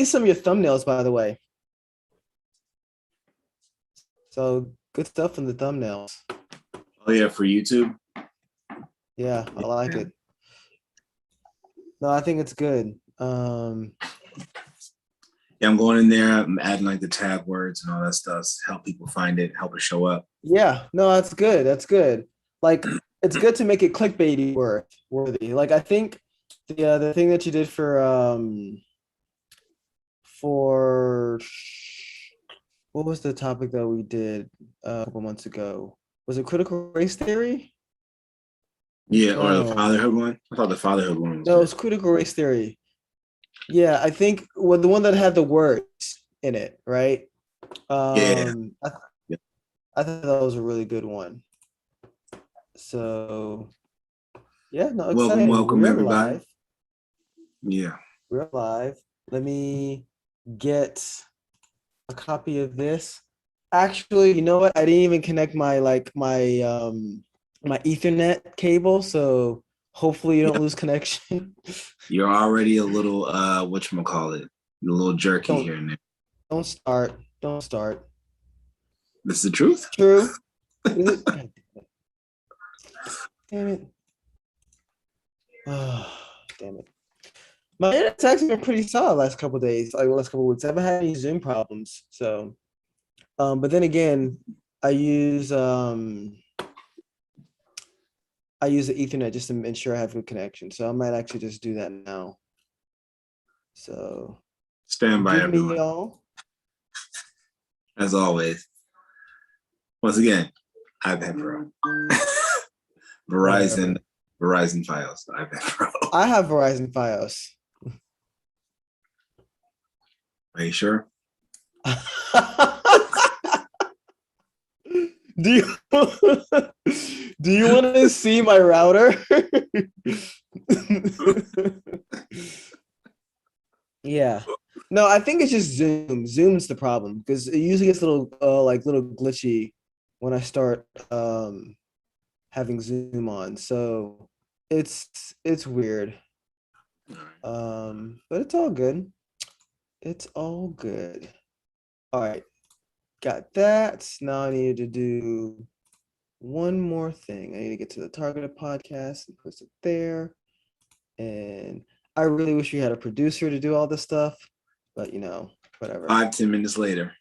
see some of your thumbnails, by the way. So good stuff in the thumbnails. Oh yeah, for YouTube. Yeah, I like it. No, I think it's good. Yeah, I'm going in there. I'm adding like the tag words and all that stuff to help people find it, help it show up. Yeah, no, that's good. That's good. Like, it's good to make it clickbaity worthy. Like, I think the thing that you did for what was the topic that we did a couple months ago? Was it critical race theory? Yeah, or the No, fatherhood one. I thought the fatherhood one was no, good. it's critical race theory. Yeah, I think the one that had the words in it, right? Yeah. I, I thought that was a really good one. So yeah, no, exciting. Welcome We're everybody. live. Yeah. We're live. Let me get a copy of this. Actually, you know what? I didn't even connect my my Ethernet cable, so hopefully you don't lose connection. You're already a little whatchamacallit, a little jerky Don't here and there. don't start. Don't start. This is the truth. True. Is it? God damn it. Oh, damn it. My internet's actually been pretty solid last couple of days, like last couple of weeks. I haven't had any Zoom problems. So but then again, I use the Ethernet just to ensure I have good connection. So I might actually just do that now. So Stand by, give me everyone. y'all. As always. Once again, iPad Pro. Verizon Fios. iPad Pro. I have Verizon Fios. Are you sure? Do you do you want to see my router? Yeah. No, I think it's just Zoom. Zoom's the problem because it usually gets a little little glitchy when I start having Zoom on. So it's weird. But it's all good. It's all good. All right. Got that. Now I need to do one more thing. I need to get to the targeted podcast and put it there. And I really wish we had a producer to do all this stuff, but you know, whatever. 5-10 minutes later.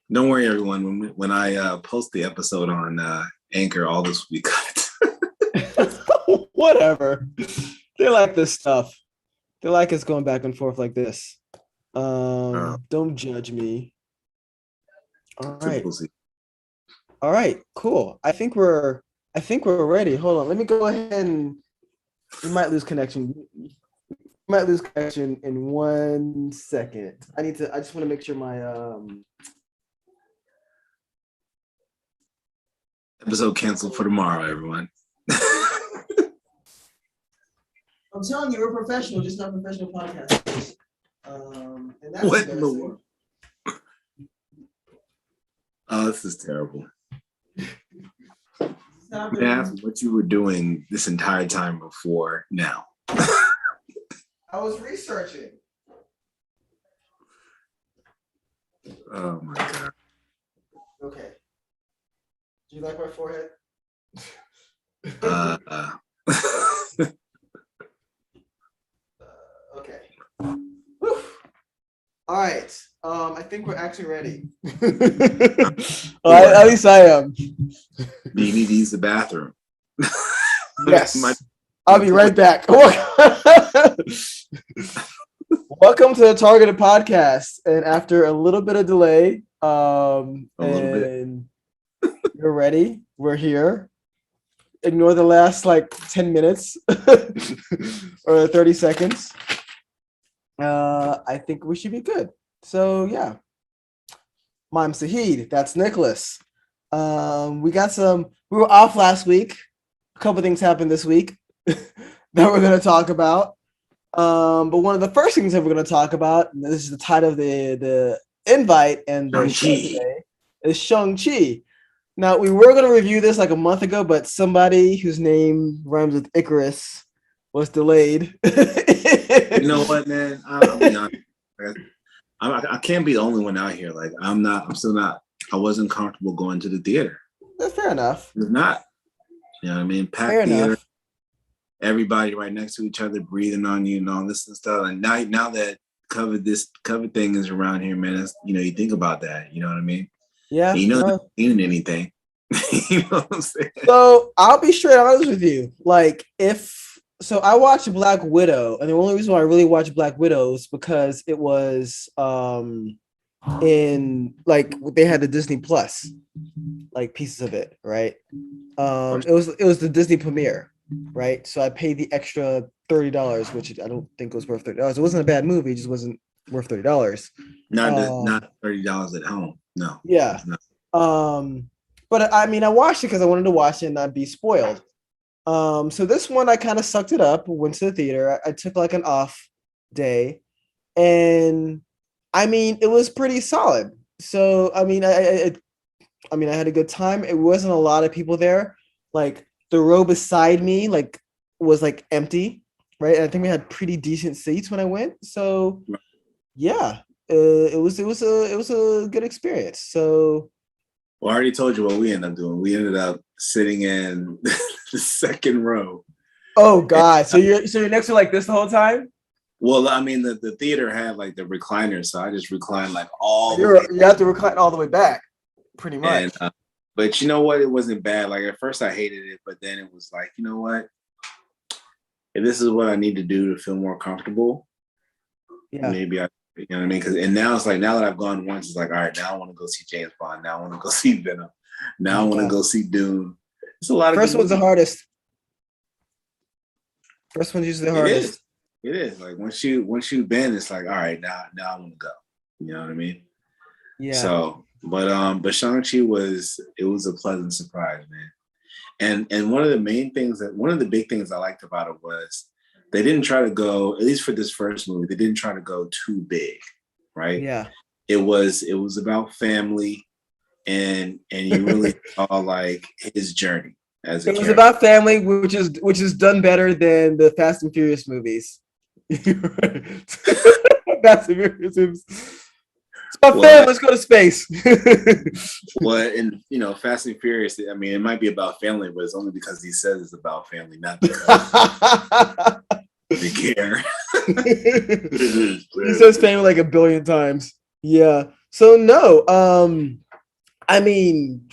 Don't worry, everyone. When I post the episode on Anchor, all this will be cut. Whatever. They like this stuff. They like us going back and forth like this. Don't judge me. All right. All right, cool. I think we're ready. Hold on. Let me go ahead and we might lose connection. We might lose connection in 1 second. I just want to make sure my episode canceled for tomorrow, everyone. I'm telling you, we're professional, just not professional podcasters. And that's what in the world? Oh, this is terrible. Ask what you were doing this entire time before now. I was researching. Oh my god. Okay. Do you like my forehead? Okay. Whew. All right. I think we're actually ready. At least I am. Do you need to use the bathroom? Yes. I'll be right back. Welcome to the Targeted Podcast. And after a little bit of delay, you're ready. We're here. Ignore the last 10 minutes or 30 seconds. I think we should be good. So yeah. I'm Sahid. That's Nicholas. We were off last week. A couple things happened this week that we're going to talk about. But one of the first things that we're going to talk about, and this is the title of the invite and the show today, is Shang Chi. Now, we were going to review this a month ago, but somebody whose name rhymes with Icarus was delayed. You know what, man? I'll be honest. I can't be the only one out here. Like I'm still not. I wasn't comfortable going to the theater. That's fair enough. It's not. You know what I mean? Fair Packed theater, enough. everybody right next to each other, breathing on you and all this and stuff. And now that COVID thing is around here, man, it's, you think about that. You know what I mean? And Yeah. you know, not No. doing anything. You know what I'm saying? So I'll be straight honest with you. Like, I watched Black Widow, and the only reason why I really watched Black Widow is because it was in like they had the Disney Plus, like pieces of it, right? It was the Disney premiere, right? So I paid the extra $30, which I don't think was worth $30. It wasn't a bad movie, it just wasn't worth $30. Not $30 at home. No. Yeah. But I mean, I watched it because I wanted to watch it and not be spoiled. So this one I kind of sucked it up, went to the theater. I took like an off day, and I mean, it was pretty solid. So I mean, I had a good time. It wasn't a lot of people there. Like the row beside me, like was like empty, right? And I think we had pretty decent seats when I went. So yeah, it was a good experience. So. Well, I already told you what we ended up doing. We ended up sitting in the second row. Oh God! So you're next to like this the whole time? Well, I mean, the theater had like the recliner, so I just reclined like all You have to recline all the way back, pretty much. And but you know what? It wasn't bad. Like at first I hated it, but then it was like, you know what? If this is what I need to do to feel more comfortable, maybe you know what I mean? And now it's like, now that I've gone once, it's like, all right, now I want to go see James Bond. Now I want to go see Venom. Now I want to go see Dune. It's a lot of first one's the hardest. First one's usually the hardest. It is. Like once you've been, it's like, all right, now I want to go. You know what I mean? Yeah. So, but Shang Chi was a pleasant surprise, man. And one of the big things I liked about it was they didn't try to go, at least for this first movie, they didn't try to go too big, right? Yeah. It was about family, and you really saw like his journey as a character. It was about family, which is done better than the Fast and Furious movies. Fast and Furious movies. It's about family. Let's go to space. Well, and Fast and Furious. I mean, it might be about family, but it's only because he says it's about family, not because they care. He says family like a billion times. Yeah. So no. I mean,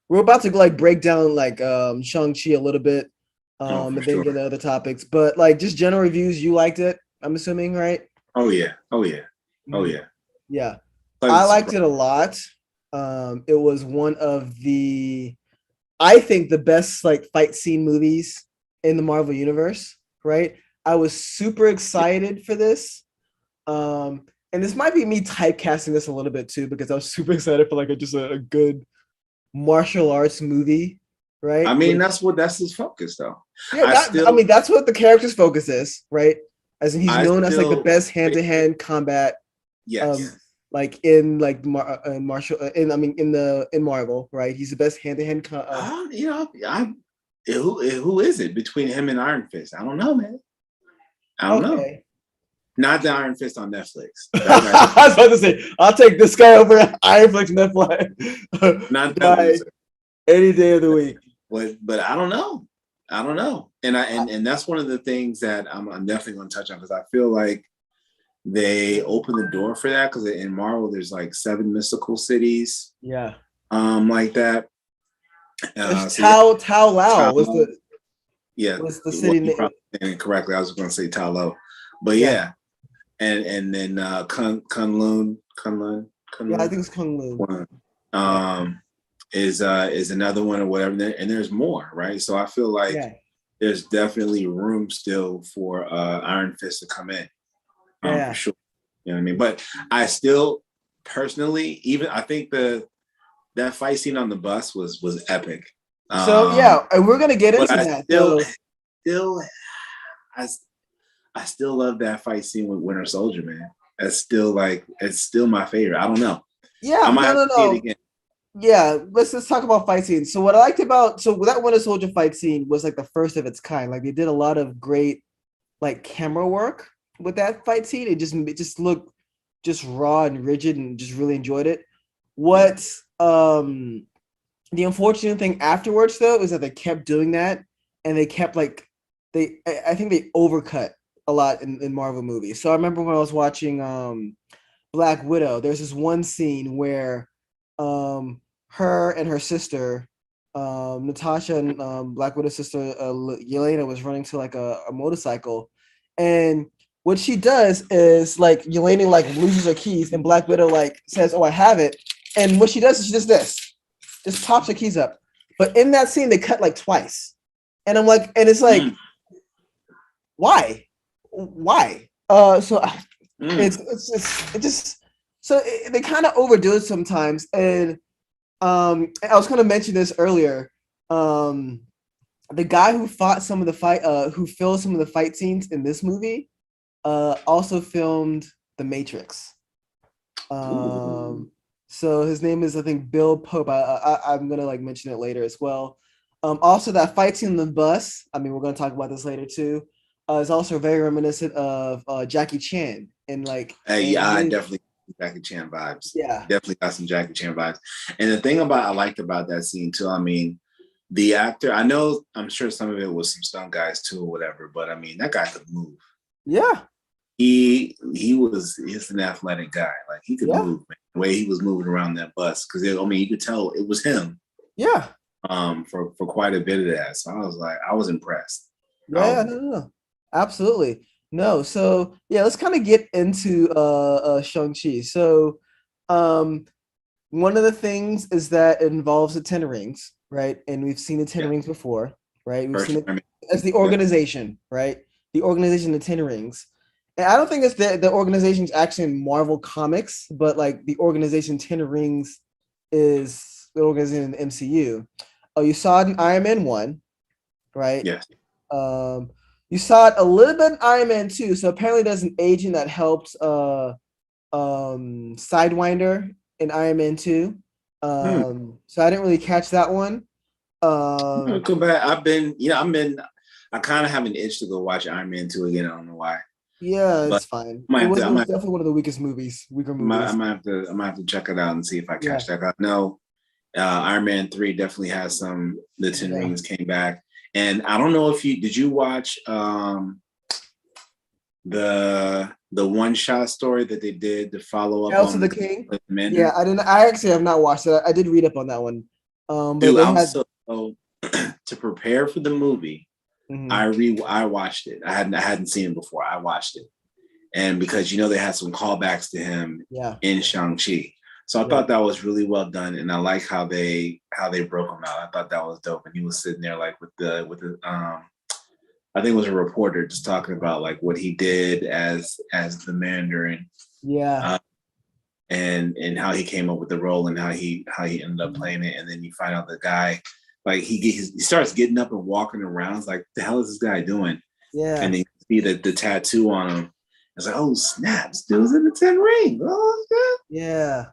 we're about to like break down like Shang-Chi a little bit, and then get into other topics. But like just general reviews, you liked it, I'm assuming, right? Oh yeah. Yeah. I liked it a lot. It was one of I think the best like fight scene movies in the Marvel universe, right? I was super excited for this. And this might be me typecasting this a little bit too, because I was super excited for like just a good martial arts movie, right? I mean, that's his focus though. Yeah, that's what the character's focus is, right? As in he's known as like the best hand-to-hand combat. Yes. Like in like Marshall, in Marvel, right? He's the best hand-to-hand. Who is it between him and Iron Fist? I don't know, man. I don't know. Not the Iron Fist on Netflix. I was about to say, I'll take this guy over Iron Fist Netflix. Not that any day of the week. But I don't know. And that's one of the things that I'm definitely going to touch on, because I feel like they open the door for that, because in Marvel there's like 7 mystical cities. Yeah. Like that. Tao Lao was the city name. Incorrectly. I was going to say Tao Lo, but yeah. And then Kunlun. Yeah, I think it's Kunlun. Is another one or whatever, and there's more, right? So I feel like there's definitely room still for Iron Fist to come in. For sure. You know what I mean? But I still personally, I think that fight scene on the bus was epic. And we're gonna get into that. I still love that fight scene with Winter Soldier, man. It's still my favorite. I don't know. Yeah, I might have to see it again. Yeah, let's talk about fight scenes. So what I liked about that Winter Soldier fight scene was like the first of its kind. Like they did a lot of great like camera work with that fight scene. It just looked just raw and rigid and just really enjoyed it. What the unfortunate thing afterwards though is that they kept doing that and they kept like I think they overcut a lot in Marvel movies. So I remember when I was watching Black Widow, there's this one scene where her and her sister, Natasha and Black Widow's sister Yelena was running to like a motorcycle, and what she does is like Yelena like loses her keys, and Black Widow like says, "Oh, I have it," and what she does is she does this, just pops her keys up. But in that scene, they cut like twice, and I'm like, and it's like, why? So it just they kind of overdo it sometimes, and I was going to mention this earlier. The guy who fought some of the fight, who filmed some of the fight scenes in this movie, also filmed The Matrix. So his name is, I think, Bill Pope. I'm gonna like mention it later as well. Also, that fight scene in the bus. I mean, we're gonna talk about this later too. Is also very reminiscent of Jackie Chan and like. Yeah, I definitely Jackie Chan vibes. Yeah, definitely got some Jackie Chan vibes. And the thing I liked about that scene too. I mean, the actor. I'm sure some of it was some stunt guys too, or whatever. But I mean, that guy could move. Yeah. He's an athletic guy. Like he could move, man. The way he was moving around that bus, because I mean, you could tell it was him. Yeah. For quite a bit of that. So I was impressed. Yeah, no. Absolutely. No, so yeah, let's kind of get into Shang-Chi. So one of the things is that it involves the Tenor Rings, right? And we've seen the Tenor Rings before, right? We've seen it as the organization, right? The organization, the Tenor Rings. And I don't think it's the organization is actually in Marvel Comics, but like the organization Tenor Rings is the organization in the MCU. Oh, you saw it in Iron Man 1, right? Yes. You saw it a little bit in Iron Man 2. So apparently there's an agent that helped Sidewinder in Iron Man 2. So I didn't really catch that one. Come back. I kind of have an itch to go watch Iron Man 2 again. I don't know why. Yeah, it's fine. It was definitely one of the weaker movies. I might have to check it out and see if I catch that. I know Iron Man 3 definitely has some. The Ten Rings came back, and I don't know if did you watch the one shot story that they did to follow up House of the King. Yeah, I didn't. I actually have not watched it. I did read up on that one. Dude, to prepare for the movie. Mm-hmm. I watched it. I hadn't seen it before. I watched it, and because they had some callbacks to him in Shang-Chi, so I thought that was really well done, and I like how they broke him out. I thought that was dope, and he was sitting there like with the I think it was a reporter just talking about like what he did as the Mandarin, and how he came up with the role and how he ended up playing it, and then you find out the guy. Like he starts getting up and walking around. It's like, the hell is this guy doing? Yeah. And then you see the tattoo on him. It's like, oh snaps, dude's in the 10 ring. Oh shit. Yeah.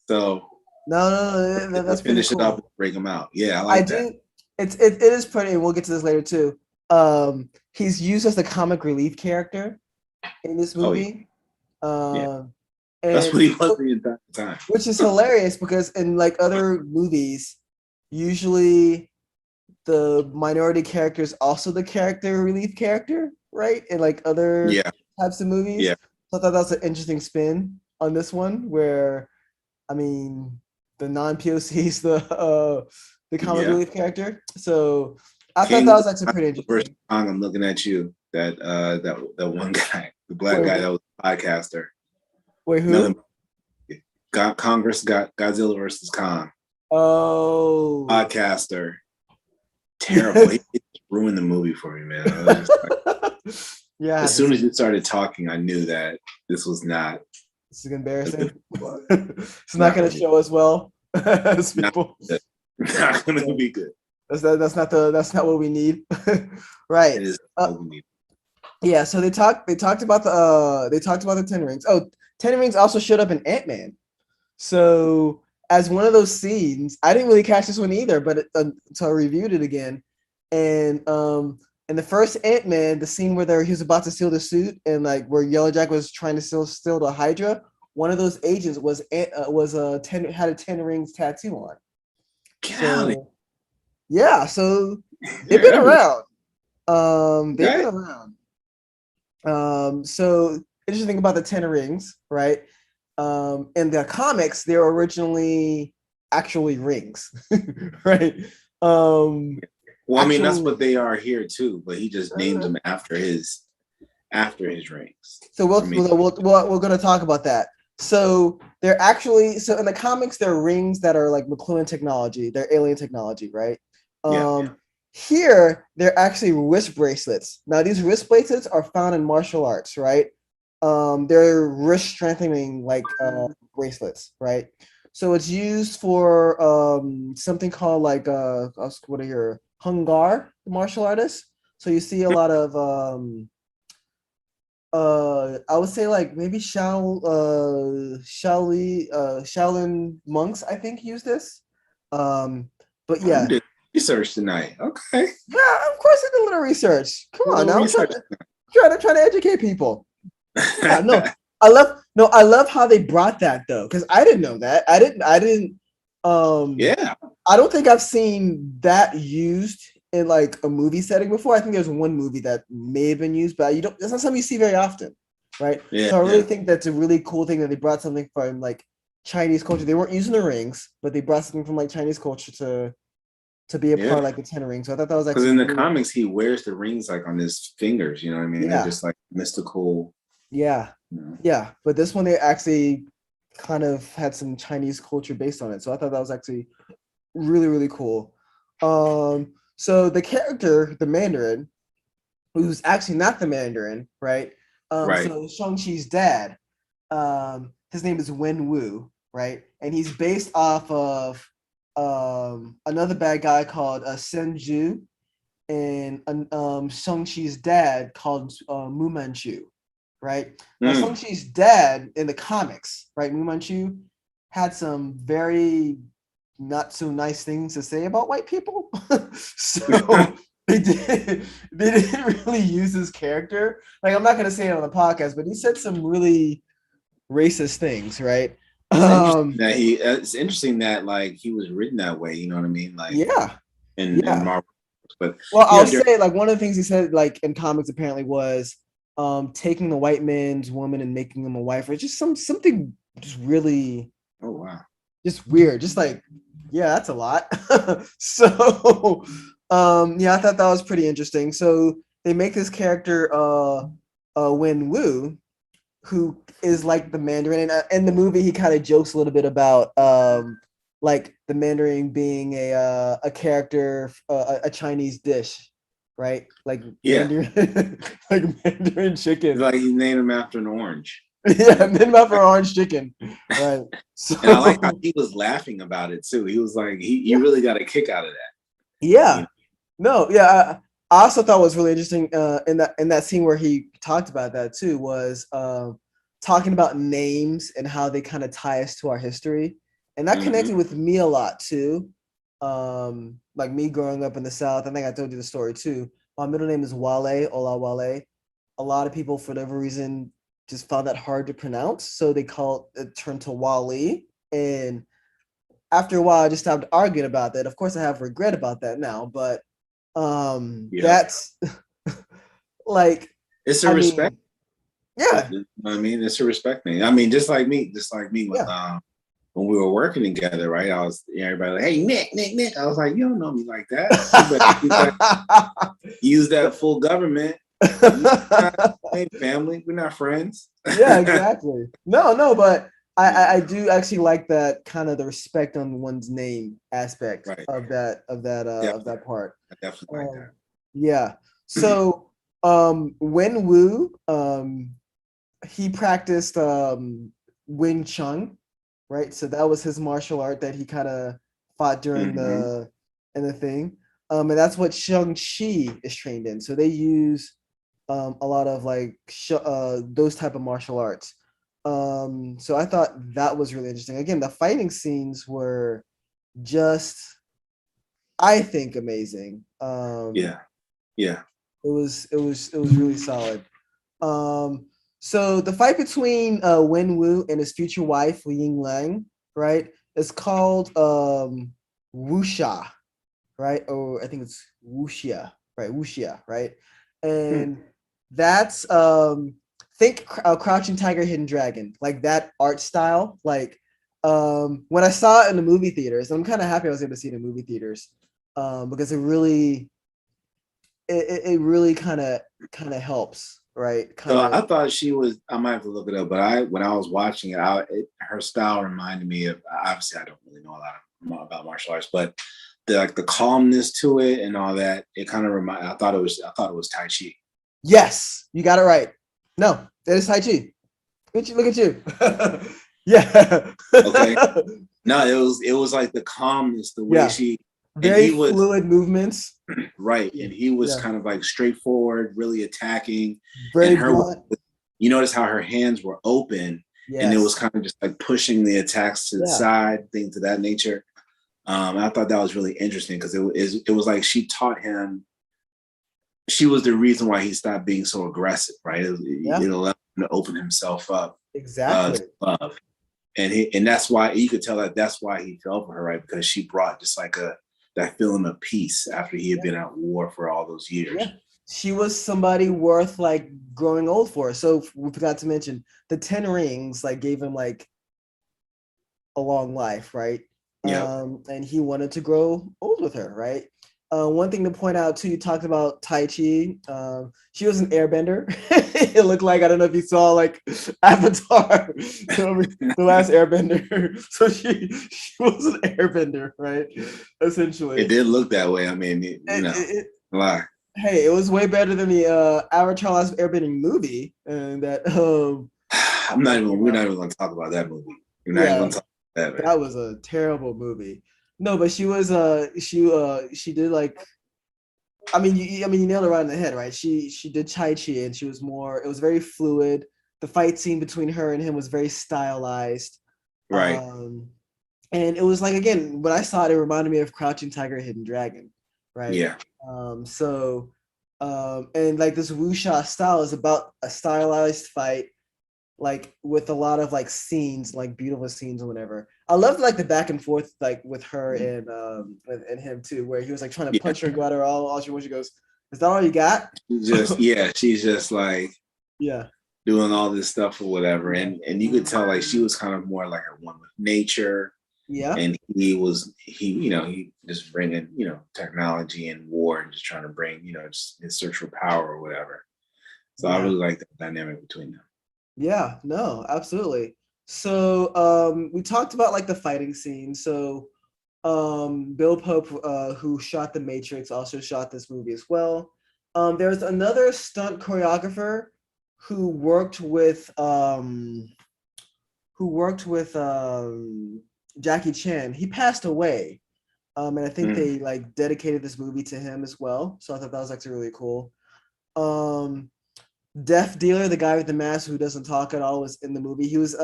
So no, that's finish cool. it up and break him out. Yeah, I that. It is pretty, and we'll get to this later too. He's used as the comic relief character in this movie. And that's what he was the entire time. Which is hilarious because in like other movies, usually the minority character is also the character relief character, right? In like other types of movies. Yeah. So I thought that was an interesting spin on this one where, I mean, the non-POC is the comic relief character. So I thought that was actually pretty interesting. I'm looking at you. That one guy, the black guy that was a podcaster. Wait, who? Congress got Godzilla versus Kong. Oh, podcaster, terrible. He ruined the movie for me, man. I was just like, as soon as you started talking, I knew that this was not. This is embarrassing. It's not going to show us well as people. Not going to be good. That's not what we need, right? It is what we need. Yeah. So they talked about the Ten Rings. Oh, Ten Rings also showed up in Ant-Man. So as one of those scenes, I didn't really catch this one either, but so I reviewed it again. And in the first Ant-Man, the scene where he was about to steal the suit and like where Yellow Jack was trying to steal the Hydra, one of those agents was had a Tenor Rings tattoo on. Golly. So yeah, so they've Yeah, been that'd be around. They've okay. been around. So interesting about the Tenor Rings, right? In the comics, they were originally actually rings, right? Well, I mean, that's Actual. what they are here too, but he just names them after his rings. So I mean, we're going to talk about that. So they're actually in the comics they're rings that are like McLuhan technology. They're alien technology, right? yeah. Here they're actually wrist bracelets. Now these wrist bracelets are found in martial arts, right? They're wrist strengthening like bracelets, right? So it's used for something called like what are your Hungar, the martial artist. So you see a lot of I would say like maybe Shaolin monks I think use this. But Oh, you yeah. did research tonight. Okay. Yeah, of course I did a little research. Come A on little now. research. Trying to educate people. Yeah, no. I love how they brought that though, because I didn't know that. I didn't Yeah. I don't think I've seen that used in like a movie setting before. I think there's one movie that may have been used, but you don't that's not something you see very often, right? Yeah. So I really Yeah. think that's a really cool thing that they brought something from like Chinese culture. They weren't using the rings, but they brought something from like Chinese culture to be a part Yeah. of like the Tenor Ring. So I thought that was Because actually in the really comics, he wears the rings like on his fingers. You know what I mean? They're yeah. just like mystical. Yeah. You know. Yeah. But this one they actually kind of had some Chinese culture based on it. So I thought that was actually really, really cool. So the character, the Mandarin, who's actually not the Mandarin, right? Right. So Shang-Chi's dad, his name is Wen Wu, right? And he's based off of another bad guy called Senju and Shang-Chi's dad called Mu Manchu, right? Now Mm. Shang-Chi's dad in the comics, right? Mu Manchu had some very not so nice things to say about white people. So they didn't really use his character. Like I'm not gonna say it on the podcast, but he said some really racist things, right? It's interesting that it's interesting that like he was written that way. You know what I mean? Like Yeah, in yeah. Marvel, but Well, you I'll know, say like one of the things he said like in comics apparently was taking the white man's woman and making him a wife, or just something just really oh wow, just weird, just like yeah, that's a lot. So yeah, I thought that was pretty interesting. So they make this character Wen Wu, who is like the Mandarin, and in the movie he kind of jokes a little bit about like the Mandarin being a character, a Chinese dish, right? Like yeah, Mandarin, like Mandarin it's chicken. like he named him after an orange. Yeah, and then for orange chicken, right? And I like how So he was laughing about it too. He was like, he yeah, really got a kick out of that. You yeah, know? no, yeah. I also thought was really interesting in that scene where he talked about that too was talking about names and how they kind of tie us to our history, and that Mm-hmm. connected with me a lot too. Like me growing up in the South, I think I told you the story too. My middle name is Wale, Ola Wale. A lot of people, for whatever reason, just found that hard to pronounce, so they called it turned to Wale. And after a while, I just stopped arguing about that. Of course, I have regret about that now, but Yep. that's like, It's a I respect. mean, yeah, You know what I mean, it's a respect thing. I mean, just like me with yeah. when we were working together, right? I was everybody like, hey Nick. I was like, you don't know me like that. You better use that full government. Hey, family, we're not friends. Yeah, exactly. No, but I do actually like that kind of the respect on one's name aspect Right. of that part. I definitely like that. Yeah. So Wen Wu, he practiced Wing Chun, right? So that was his martial art that he kind of fought during Mm-hmm. the thing. And that's what Shang Chi is trained in. So they use a lot of like those type of martial arts. So I thought that was really interesting. Again, the fighting scenes were just, I think, amazing. Yeah. Yeah. It was really solid. Um, So the fight between Wen Wu and his future wife Ying Lang, right, is called Wuxia, right? Or I think it's Wuxia, right? Wuxia, right? Hmm. And that's think Crouching Tiger, Hidden Dragon, like that art style. Like when I saw it in the movie theaters, I'm kind of happy I was able to see it in movie theaters because it really kind of helps, right? Kind So of I thought she was. I might have to look it up, but when I was watching her style reminded me of. Obviously, I don't really know a lot about martial arts, but the calmness to it and all that. It kind of remind. I thought it was Tai Chi. yes, you got it right. No, that is Tai Chi. Look at you. Yeah. Okay. No, it was like the calmness, the way Yeah. she and Very he was fluid movements. right, Yeah. and he was Yeah. kind of like straightforward, really attacking, and Very her. blunt. You notice how her hands were open, and it was Yes. kind of just like pushing the attacks to the Yeah. side, things of that nature. I thought that was really interesting because it was like she taught him. She was the reason why he stopped being so aggressive, right? Yeah. It allowed him to open himself up Exactly. to love, and that's why you could tell that's why he fell for her, right? Because she brought just like that feeling of peace after he had Yeah. been at war for all those Yeah. years. She was somebody worth like growing old for. So we forgot to mention the 10 rings like gave him like a long life, right? Yep. And he wanted to grow old with her, right? One thing to point out too, you talked about Tai Chi. She was an airbender. It looked like, I don't know if you saw like Avatar, the last airbender. So she was an airbender, right? It Essentially. did look that way. I mean, It, it, lie. hey, it was way better than the Avatar Last Airbending movie, and that I'm not that even. came We're not out. even going to talk about that movie. We're not even Yeah, going to talk about that, man. that was a terrible movie. No, but she was she did like, I mean you nailed it right in the head, right? She did Tai Chi and she was more, it was very fluid. The fight scene between her and him was very stylized. Right. Um and it was like, again, when I saw it, it reminded me of Crouching Tiger, Hidden Dragon, right? Yeah. So and like this wuxia style is about a stylized fight, like with a lot of like scenes, like beautiful scenes or whatever. I loved like the back and forth like with her and him too, where he was like trying to Yeah. punch her and go at her all she goes, "Is that all you got?" She's just like Yeah, doing all this stuff or whatever, yeah, and you could tell like she was kind of more like a one with nature, yeah, and he just bringing technology and war and just trying to bring just his search for power or whatever. So I yeah, really like the dynamic between them. yeah. No, absolutely. So we talked about like the fighting scene. So Bill Pope, who shot The Matrix, also shot this movie as well. There's another stunt choreographer who worked with Jackie Chan. He passed away, and I think Mm. they like dedicated this movie to him as well. So I thought that was actually really cool. Um, Deaf Dealer, the guy with the mask who doesn't talk at all, was in the movie. He was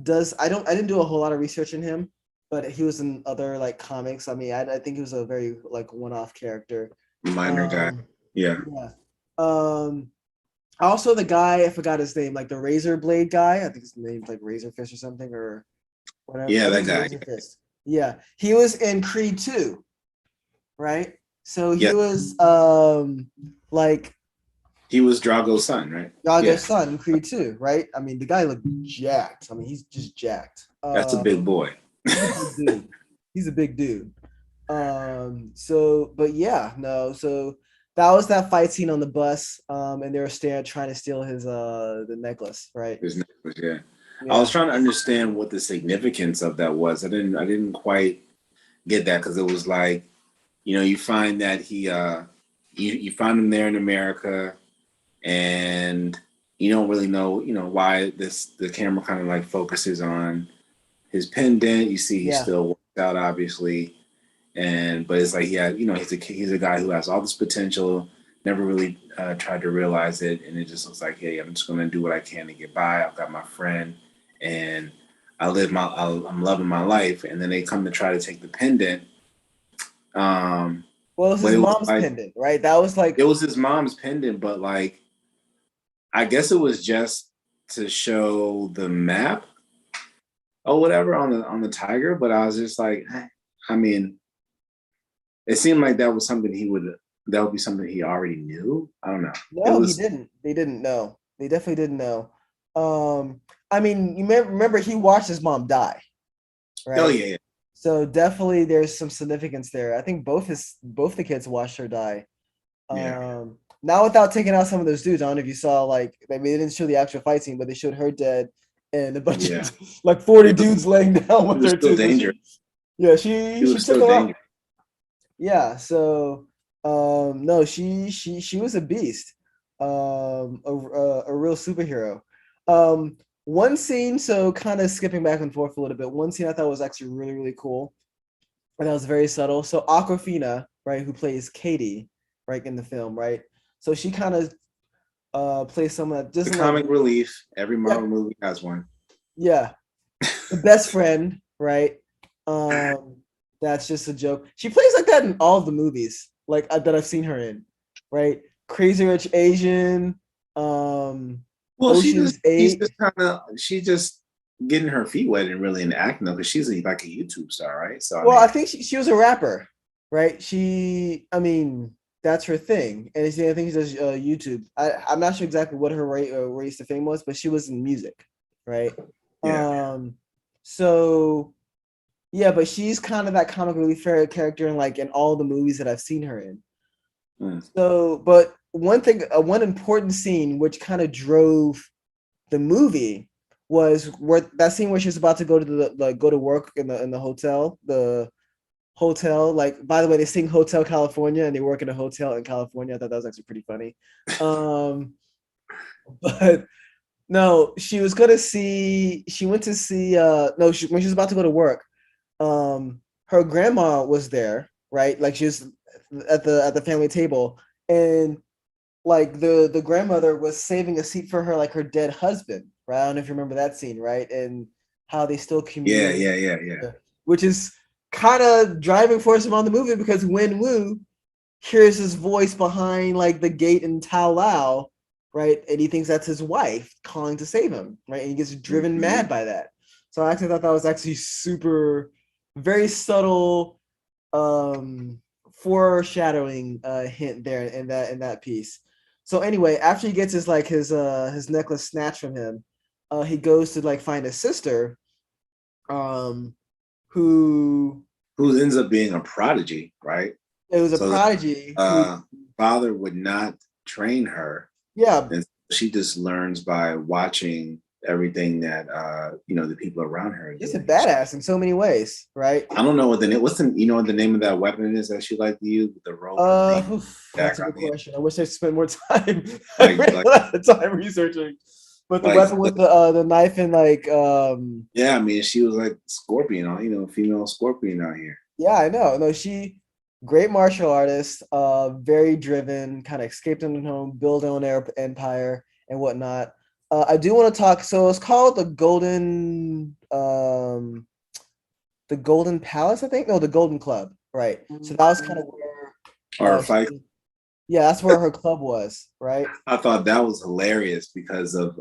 does I didn't do a whole lot of research in him, but he was in other like comics. I mean, I think he was a very like one-off character. Minor guy. Um, Yeah. yeah. Um, Also the guy, I forgot his name, like the razor blade guy. I think his name's like Razorfish or something or whatever. Yeah, I think that it's guy. Razor Fist. Yeah, he was in Creed 2, right? So he Yeah. was like He was Drago's son, right? Yeah. Yago's son in Creed 2, right? I mean, the guy looked jacked. I mean, he's just jacked. That's a big boy. He's a big dude. He's a big dude. So but yeah, no, so that was that fight scene on the bus, and they were staring, trying to steal his the necklace, right? His necklace, yeah. I was Yeah. trying to understand what the significance of that was. I didn't quite get that because it was like, you find that you find him there in America and you don't really know, why the camera kind of like focuses on his pendant. You see he's Yeah. still worked out, obviously. But it's like, yeah, he's a guy who has all this potential, never really tried to realize it, and it just looks like, hey, I'm just going to do what I can to get by. I've got my friend, and I'm loving my life, and then they come to try to take the pendant. Well, it was But his it was mom's like pendant, right? That was it like, was his mom's pendant, but like I guess it was just to show the map or whatever on the tiger, but I was just like, I mean, it seemed like that would be something he already knew. I don't know. It No, he was didn't. They didn't know. They definitely didn't know. I mean, you may remember he watched his mom die, oh right? yeah, yeah. So definitely there's some significance there. I think both the kids watched her die. Yeah. Not without taking out some of those dudes. I don't know if you saw like they didn't show the actual fight scene, but they showed her dead and a bunch Yeah. of like 40 dudes laying down He with was her still too. So dangerous. yeah, He she was took still them out. dangerous. Yeah, so no, she was a beast. A real superhero. One scene, so kind of skipping back and forth a little bit. One scene I thought was actually really, really cool. And that was very subtle. So Aquafina, right, who plays Katie, right, in the film, right? So she kind of plays someone that The doesn't like comic relief. Every yeah, Marvel movie has one. yeah, the best friend, right? Um, that's just a joke. She plays like that in all of the movies, like that I've seen her in, right? Crazy Rich Asian, um, Well, Ocean's she's 8. just kind of she's just getting her feet wet and really in acting though, because she's like a YouTube star, right? So I Well, I mean, think she was a rapper, right? I mean, that's her thing, and I think she does YouTube. I'm not sure exactly what her race to fame was, but she was in music, right? yeah. Um, so yeah, but she's kind of that comic relief character in like in all the movies that I've seen her in. Mm. So, but one thing, one important scene which kind of drove the movie was where that scene where she's about to go to go to work in the hotel, the hotel. Like, by the way, they sing Hotel California and they work in a hotel in California. I thought that was actually pretty funny. Um, but no, she went to see no, when she was about to go to work, her grandma was there, right? Like she was at the family table, and like the grandmother was saving a seat for her, like her dead husband, right? I don't know if you remember that scene, right? And how they still Yeah, commune, yeah, yeah, yeah. which is kind of driving force around the movie because Wen Wu hears his voice behind like the gate in Tao Lao, right? And he thinks that's his wife calling to save him, right? And he gets driven Mm-hmm. mad by that. So I actually thought that was actually super, very subtle foreshadowing hint there in that piece. So anyway, after he gets his necklace snatched from him, he goes to like find his sister, um, who Who ends up being a prodigy, right? it was a So prodigy who the father would not train her, yeah, and she just learns by watching everything that the people around her are he's a doing. badass in so many ways, right? I don't know what the name. What's the what the name of that weapon is that she like to use with the rope and the That's a dagger on good the end? question. I wish I spent more time. I Like ran like out of time researching. But the like weapon with the knife and like yeah. I mean, she was like scorpion, female scorpion out here. yeah, I know. No, she great martial artist, very driven, kind of escaped in home, build her own empire and whatnot. I do want to talk. So it's called the Golden Palace, I think. No, the Golden Club, right? So that was kind of where, Or fight. yeah, that's where her club was, right? I thought that was hilarious because of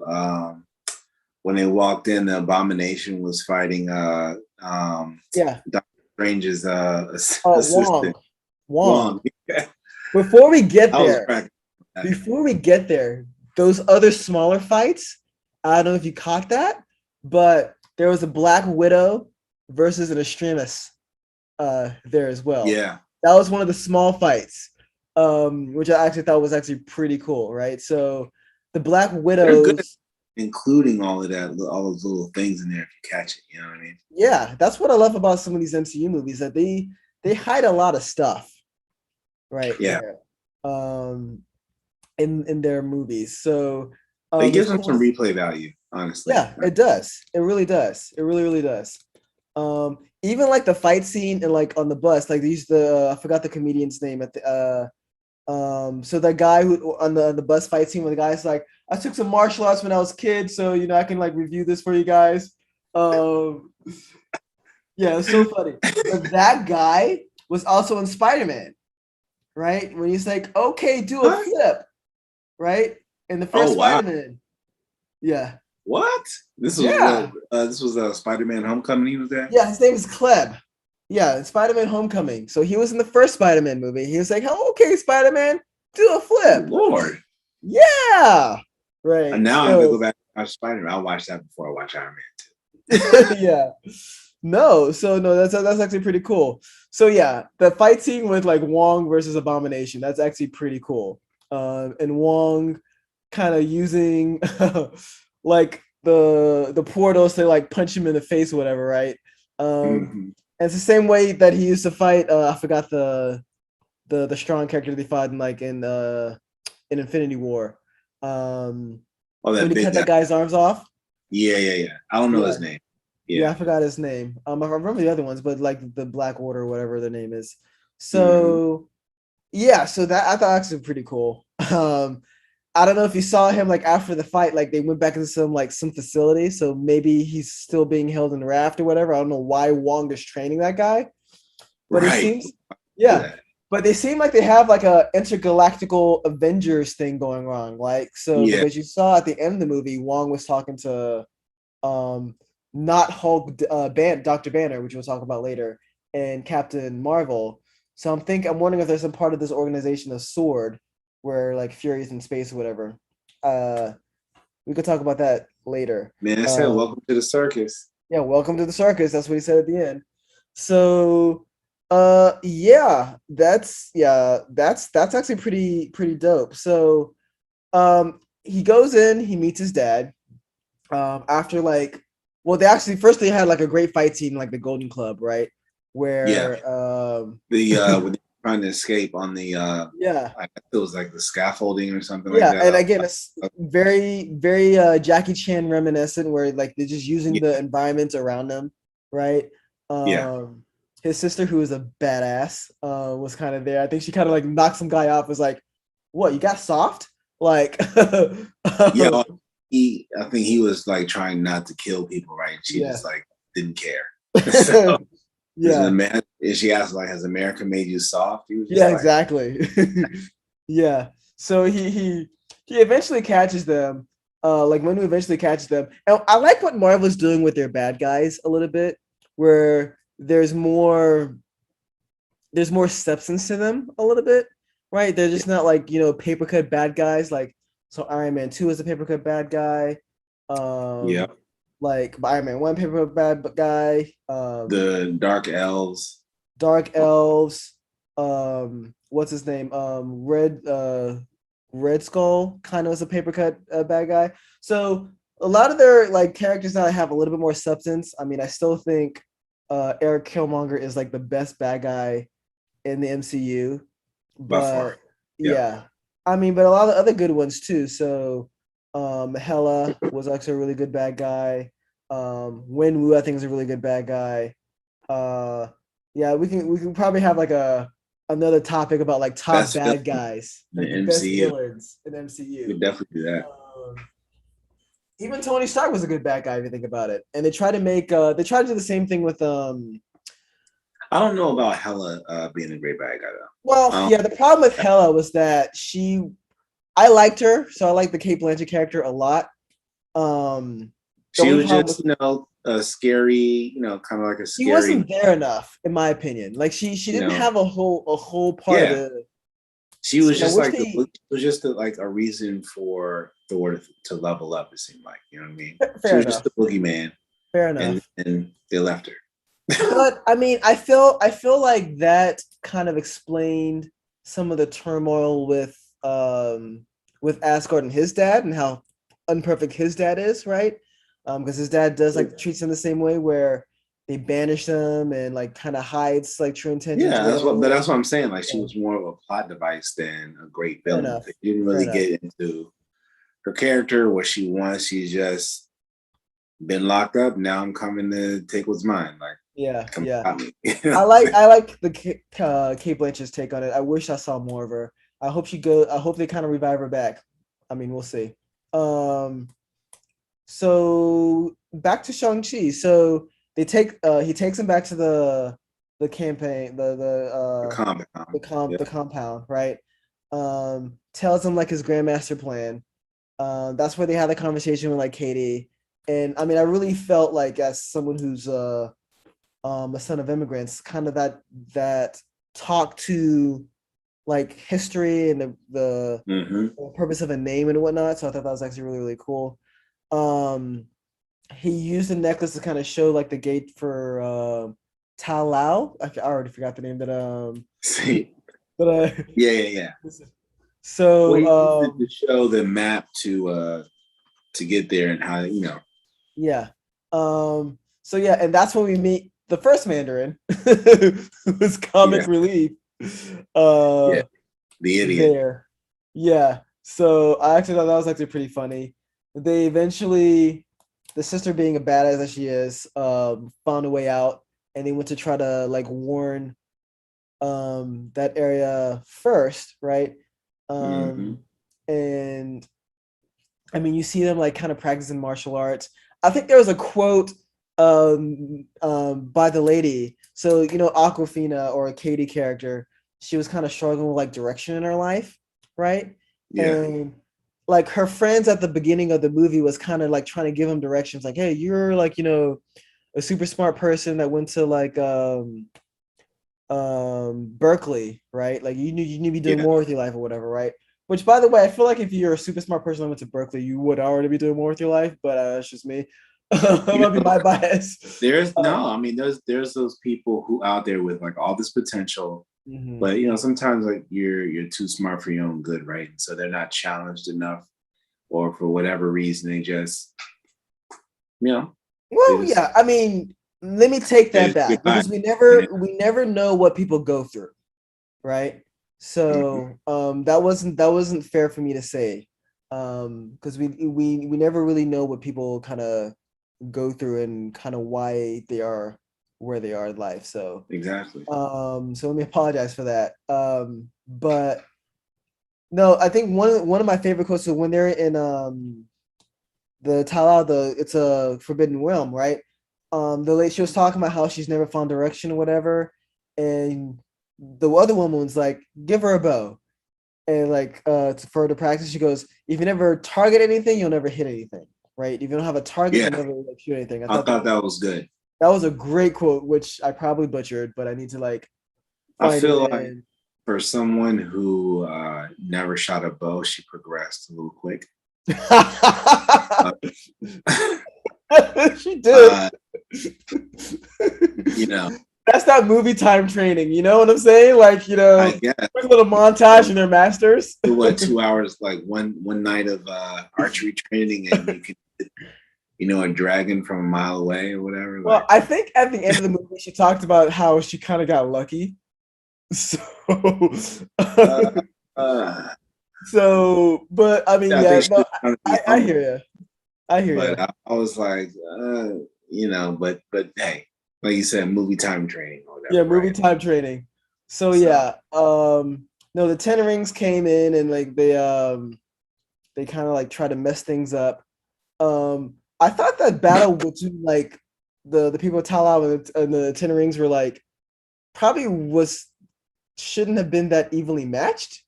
when they walked in, the Abomination was fighting Yeah. Doctor Strange's Wong, assistant Wong. Wong. Before we get I was there, cracking. those other smaller fights. I don't know if you caught that, but there was a Black Widow versus an Extremis there as well. Yeah, That was one of the small fights, which I actually thought was actually pretty cool, right? So the Black they're good at Widows, including all of that, all those little things in there if you catch it. You know what I mean? yeah, that's what I love about some of these MCU movies that they hide a lot of stuff right Yeah, there. Um, in their movies. So it of gives them some course, replay value. Honestly, yeah, it does. It really does. It really, really does. Even like the fight scene and like on the bus, like these the I forgot the comedian's name at the so the guy who on the bus fight scene where the guy's like, I took some martial arts when I was a kid, so I can like review this for you guys. Um yeah, it's so funny. But that guy was also in Spider-Man, right? When he's like, okay, do a what? flip, right? in the Oh first wow. Spider-Man. Yeah. What? This was Yeah. what? This was Spider-Man Homecoming. He was there. Yeah, his name is Kleb. Yeah, Spider-Man Homecoming. So he was in the first Spider-Man movie. He was like, "Oh, okay, Spider-Man, do a Oh flip." Lord. Yeah. And Right. now I'm gonna So go back and watch Spider-Man. I'll watch that before I watch Iron Man 2. yeah. No, so no, that's actually pretty cool. So yeah, the fight scene with like Wong versus Abomination, that's actually pretty cool. And Wong kind of using like the portals to like punch him in the face or whatever, right? Mm-hmm. And it's the same way that he used to fight. I forgot the strong character they fought in like in Infinity War. Oh, When that he big cut guy. that guy's arms off. Yeah. I don't know Yeah. his name. Yeah, Yeah. I forgot his name. I remember the other ones, but like the Black Order, whatever their name is. Mm-hmm. So yeah, so that I thought actually pretty cool. I don't know if you saw him like after the fight, like they went back into some facility, so maybe he's still being held in raft or whatever. I don't know why Wong is training that guy, but it Right. seems yeah, but they seem like they have like a intergalactical Avengers thing going on, like so Yeah. because you saw at the end of the movie, Wong was talking to um not Hulk Dr. Banner, which we'll talk about later, and Captain Marvel. So I'm wondering if there's some part of this organization of Sword where like Fury's in space or whatever. Uh we could talk about that later. Man, I said welcome to the circus. Yeah, welcome to the circus. That's what he said at the end. So that's actually pretty dope. So he goes in, he meets his dad. After like well they actually first they had like a great fight scene like the Golden Club, right? Yeah. Where The when they're trying to escape on the yeah. I think it was like the scaffolding or something like Yeah, that. and again it's very Jackie Chan reminiscent where like they're just using Yeah. the environment around them, right? Yeah. His sister, who was a badass, was kind of there. I think she kind of like knocked some guy off, was like, "What, you got soft?" Like Yeah. I think he was like trying not to kill people, right? She yeah. just like didn't care. So Yeah. she asked like, has America made you soft? He was just Yeah, like, exactly. Yeah. So he eventually catches them. Like when he eventually catches them. And I like what Marvel's doing with their bad guys a little bit, where there's more substance to them a little bit, right? They're just not like, paper cut bad guys. Like so Iron Man 2 is a paper cut bad guy. yeah, Like Iron Man 1 paper cut bad guy. the dark elves. Dark Elves, what's his name? Red Skull kind of was a paper cut bad guy. So a lot of their like characters now have a little bit more substance. I mean, I still think Eric Killmonger is like the best bad guy in the MCU, By far. but Yeah. yeah, I mean, but a lot of other good ones too. So Hela was actually a really good bad guy. Wenwu, I think, is a really good bad guy. Yeah, we can probably have like another topic about like top Best villain bad guys, in the like the best MCU. villains in We MCU. could definitely do that. Even Tony Stark was a good bad guy if you think about it. And they try to do the same thing with I don't know about Hela being a great bad guy though. well, yeah, the problem with Hela was that I liked her, so I liked the Kate Blanchett character a lot. The She only was problem just, with a scary, kind of like a she scary, wasn't there enough, in my opinion. Like she didn't have a whole part of yeah. the. She was I just wish like they like a reason for Thor to level up. It seemed like, you know what I mean. She fair was just enough. the boogeyman, Fair and enough. they left her. But I mean, I feel like that kind of explained some of the turmoil with Asgard and his dad and how unperfect his dad is, right? Because his dad does like treats him the same way where they banish them and like kind of hides like true intentions Yeah, or whatever. that's what I'm saying. Like, she Yeah, was more of a plot device than a great fair villain. enough. They didn't Fair really enough. get into her character, what she wants. She's just been locked up. Now I'm coming to take what's mine. Like, Yeah, come yeah. at me. I like the Kate Blanchett's take on it. I wish I saw more of her. I hope they kind of revive her back. I mean, we'll see. Um, so back to Shang Chi. So he takes him back to the campaign The compound. Yeah. the compound, right? Tells him like his grandmaster plan. That's where they had the conversation with like Katie. And I mean, I really felt like as someone who's a son of immigrants, kind of that talk to like history and the purpose of a name and whatnot. So I thought that was actually really, really cool. He used the necklace to kind of show like the gate for Ta Lao. I already forgot the name that See, but yeah. Well, so he used it to show the map to get there and how yeah. So yeah, and that's when we meet the first Mandarin, who was comic Yeah, relief. yeah, the idiot. There. Yeah. So I actually thought that was actually pretty funny. They eventually, the sister being a badass as she is, found a way out, and they went to try to like warn that area first, right? Hmm. And I mean, you see them like kind of practicing martial arts. I think there was a quote by the lady. So, Aquafina, or a Katie character, she was kind of struggling with like direction in her life, right? Yeah, And like her friends at the beginning of the movie was kind of like trying to give them directions, like, hey, you're like, a super smart person that went to like Berkeley, right? Like you need to be doing yeah. more with your life or whatever, right? Which, by the way, I feel like if you're a super smart person that went to Berkeley, you would already be doing more with your life. But that's just me. That You might be know, my bias. there's no. I mean, there's those people who out there with like all this potential, Mhm. but sometimes like you're too smart for your own good, right? And so they're not challenged enough, or for whatever reason, they just you know they Well, just yeah. I mean, let me take they that just get back by. because we And never we never know what people go through, right? Mhm. So that wasn't fair for me to say, because we never really know what people kind of go through and kind of why they are where they are in life. So Exactly. so let me apologize for that. But no, I think one of my favorite quotes is when they're in the Tala, it's a forbidden realm, right? The lady, she was talking about how she's never found direction or whatever, and the other woman was like, "Give her a bow," and like for her to practice, she goes, "If you never target anything, you'll never hit anything, right? If you don't have a target, Yeah, you'll never like, shoot anything." I I thought that thought that was good. was a great quote, which I probably butchered, but I need to like I find it feel like and for someone who never shot a bow, she progressed a little quick. Uh, she did. uh, you know, That's that movie time training. You know what I'm saying? Like, I guess quick little montage in their masters. what 2 hours, like one night of archery training, and you can a dragon from a mile away or whatever. Well, Like, I think at the end of the movie, she talked about how she kind of got lucky. So, uh, uh, but I mean, I yeah, think she no, was trying to be I hear humble, you. I hear but you. I was like, but hey, like you said, movie time training or Yeah, whatever, movie right? time training. So So yeah, no, the Tenor Rings came in and like they kind of like try to mess things up. I thought that battle between like the people of Talau and the Ten Rings were like probably was shouldn't have been that evenly matched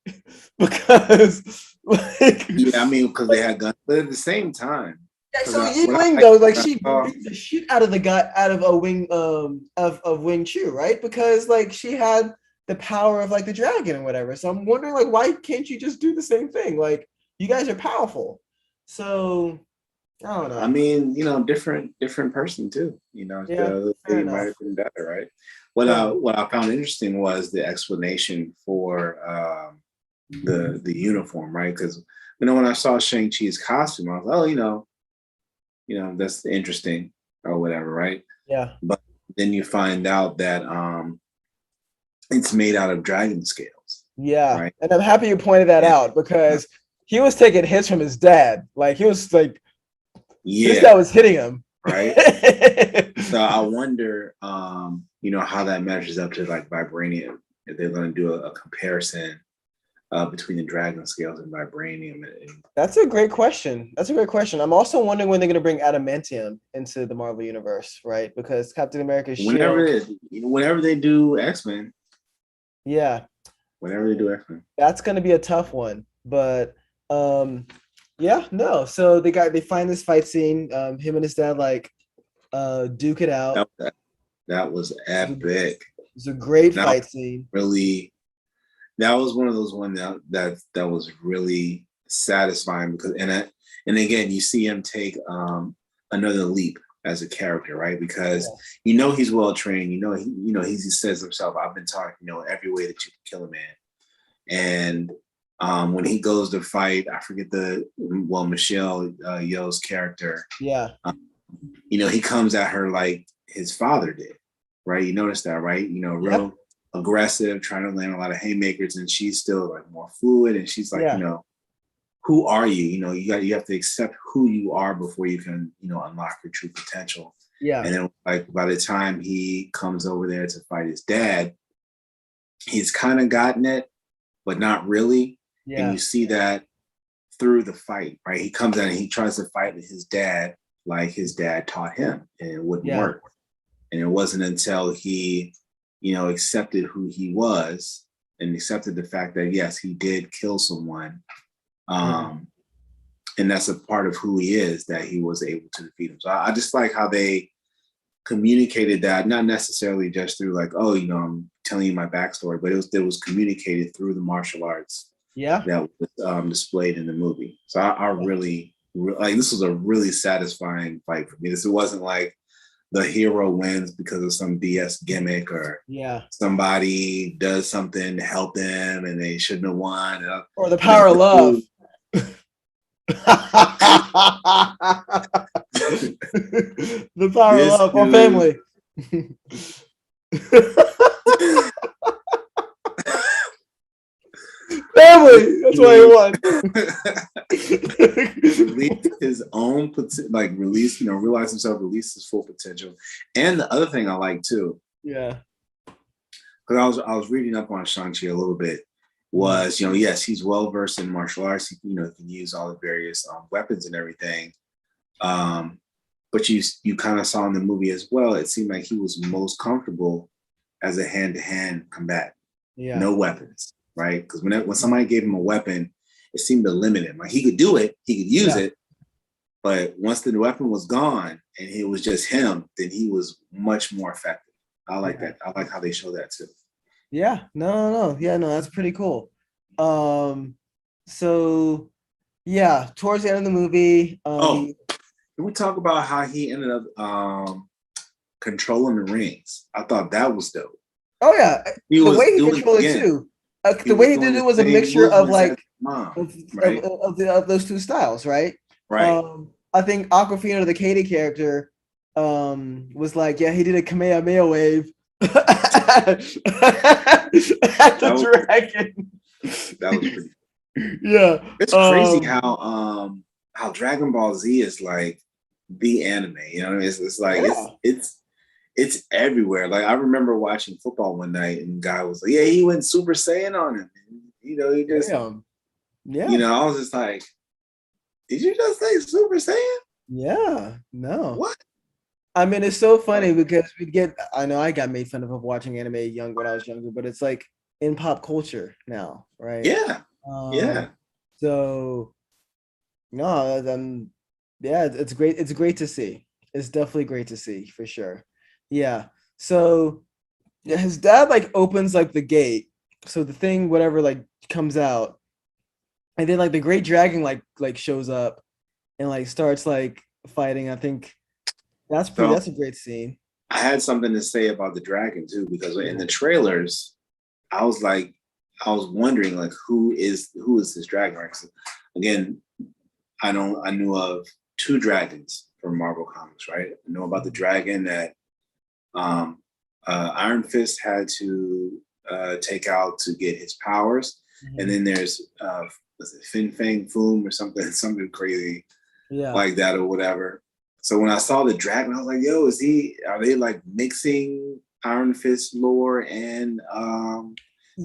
because like yeah, I mean, because they had guns, but at the same time, yeah, because so what I Yingling like though, like when she I saw, beat the shit out of the guy out of a wing of Wing Chu, right? Because like she had the power of like the dragon and whatever. So I'm wondering like why can't you just do the same thing? Like you guys are powerful. So I don't I know. mean, different person too. Yeah, The fair lady might enough. have been better, right? Fair enough. What I found interesting was the explanation for the uniform, right? Because when I saw Shang Chi's costume, I was like, oh, that's interesting or whatever, right? Yeah. But then you find out that it's made out of dragon scales, Yeah. right? And I'm happy you pointed that And out because he was taking hits from his dad. Like he was like his dad yeah, was hitting him. right. So I wonder, how that measures up to like vibranium. If they're going to do a comparison between the dragon scales and vibranium, and That's a great question. That's a great question. I'm also wondering when they're going to bring adamantium into the Marvel universe, right? Because Captain America's shield. whenever they do X-Men, Yeah, whenever they do X-Men, that's going to be a tough one. But um Yeah, no. So they find this fight scene. Him and his dad like duke it out. That was It's a, epic. it's a great That was fight scene. really, that was one of those ones that was really satisfying because and again you see him take another leap as a character, right? Because Yeah. he's well trained. He says himself, "I've been taught every way that you can kill a man." And when he goes to fight, I forget Michelle Yeoh's character. Yeah. He comes at her like his father did, right? You notice that, right? Yeah. Real aggressive, trying to land a lot of haymakers, and she's still like more fluid, and she's like, Yeah. who are you? You have to accept who you are before you can, unlock your true potential. Yeah. And then like by the time he comes over there to fight his dad, he's kind of gotten it, but not really. And Yeah. you see that through the fight, right? He comes in and he tries to fight with his dad like his dad taught him, and it wouldn't Yeah. work. And it wasn't until he, accepted who he was and accepted the fact that yes, he did kill someone. And that's a part of who he is, that he was able to defeat him. So I just like how they communicated that, not necessarily just through like, oh, I'm telling you my backstory, but it was communicated through the martial arts Yeah. that was displayed in the movie. So I really like, this was a really satisfying fight for me. This wasn't like the hero wins because of some BS gimmick or somebody does something to help them and they shouldn't have won. Or the power of love. The power of love or family. Family. That's why he won. Release his own realize himself, release his full potential. And the other thing I like too, because I was reading up on Shang Chi a little bit, was yes, he's well versed in martial arts. He can use all the various weapons and everything. But you kind of saw in the movie as well, it seemed like he was most comfortable as a hand-to-hand combatant. No weapons, right? Because when somebody gave him a weapon, it seemed to limit him. Like he could do it, he could use it, but once the weapon was gone and it was just him, then he was much more effective. I like that. I like how they show that too. Yeah, no. Yeah, no, that's pretty cool. So yeah, towards the end of the movie, can we talk about how he ended up controlling the rings? I thought that was dope. Oh yeah, the way he controlled it too. The way he did it was a mixture of like of those two styles, right? Right. I think Aquafina, the Katie character, was like, yeah, he did a Kamehameha wave at the dragon. That was pretty. Yeah, it's crazy how Dragon Ball Z is like the anime. It's like it's everywhere. Like I remember watching football one night and guy was like, yeah, he went Super Saiyan on him. He just I was just like, did you just say Super Saiyan? Yeah, no. What? I mean, it's so funny because I know I got made fun of watching anime when I was younger, but it's like in pop culture now, right? Yeah. So no, it's great. It's great to see. It's definitely great to see for sure. Yeah. So yeah, his dad like opens like the gate. So the thing, whatever, like comes out. And then like the great dragon like shows up and like starts like fighting. I think that's a great scene. I had something to say about the dragon too, because in the trailers, I was wondering like who is this dragon? Again, I knew of two dragons from Marvel Comics, right? I know about the dragon that Iron Fist had to take out to get his powers, and then there's was it Fin Fang Foom or something crazy like that or whatever. So when I saw the dragon, I was like, yo, are they like mixing Iron Fist lore and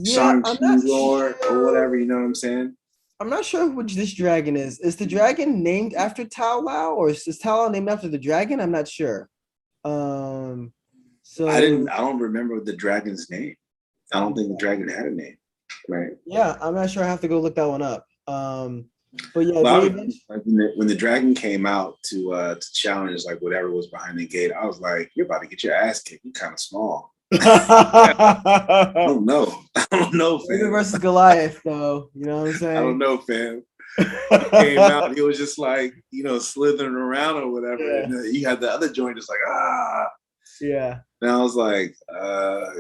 Shang Chi lore or whatever, you know what I'm saying? I'm not sure which this dragon is. Is the dragon named after Tao Lao, or is Tao Lao named after the dragon? I'm not sure. So I don't remember the dragon's name. I don't think the dragon had a name, right? Yeah, I'm not sure. I have to go look that one up. But yeah, But they like when the dragon came out to challenge like whatever was behind the gate, I was like, "You're about to get your ass kicked. You're kind of small." I don't know. I don't know, David fam. versus Goliath, though. You know what I'm I don't saying? know, fam. He came out, he was just like, slithering around or whatever. Yeah. And then you had the other joint just like, ah. Yeah. And I was like,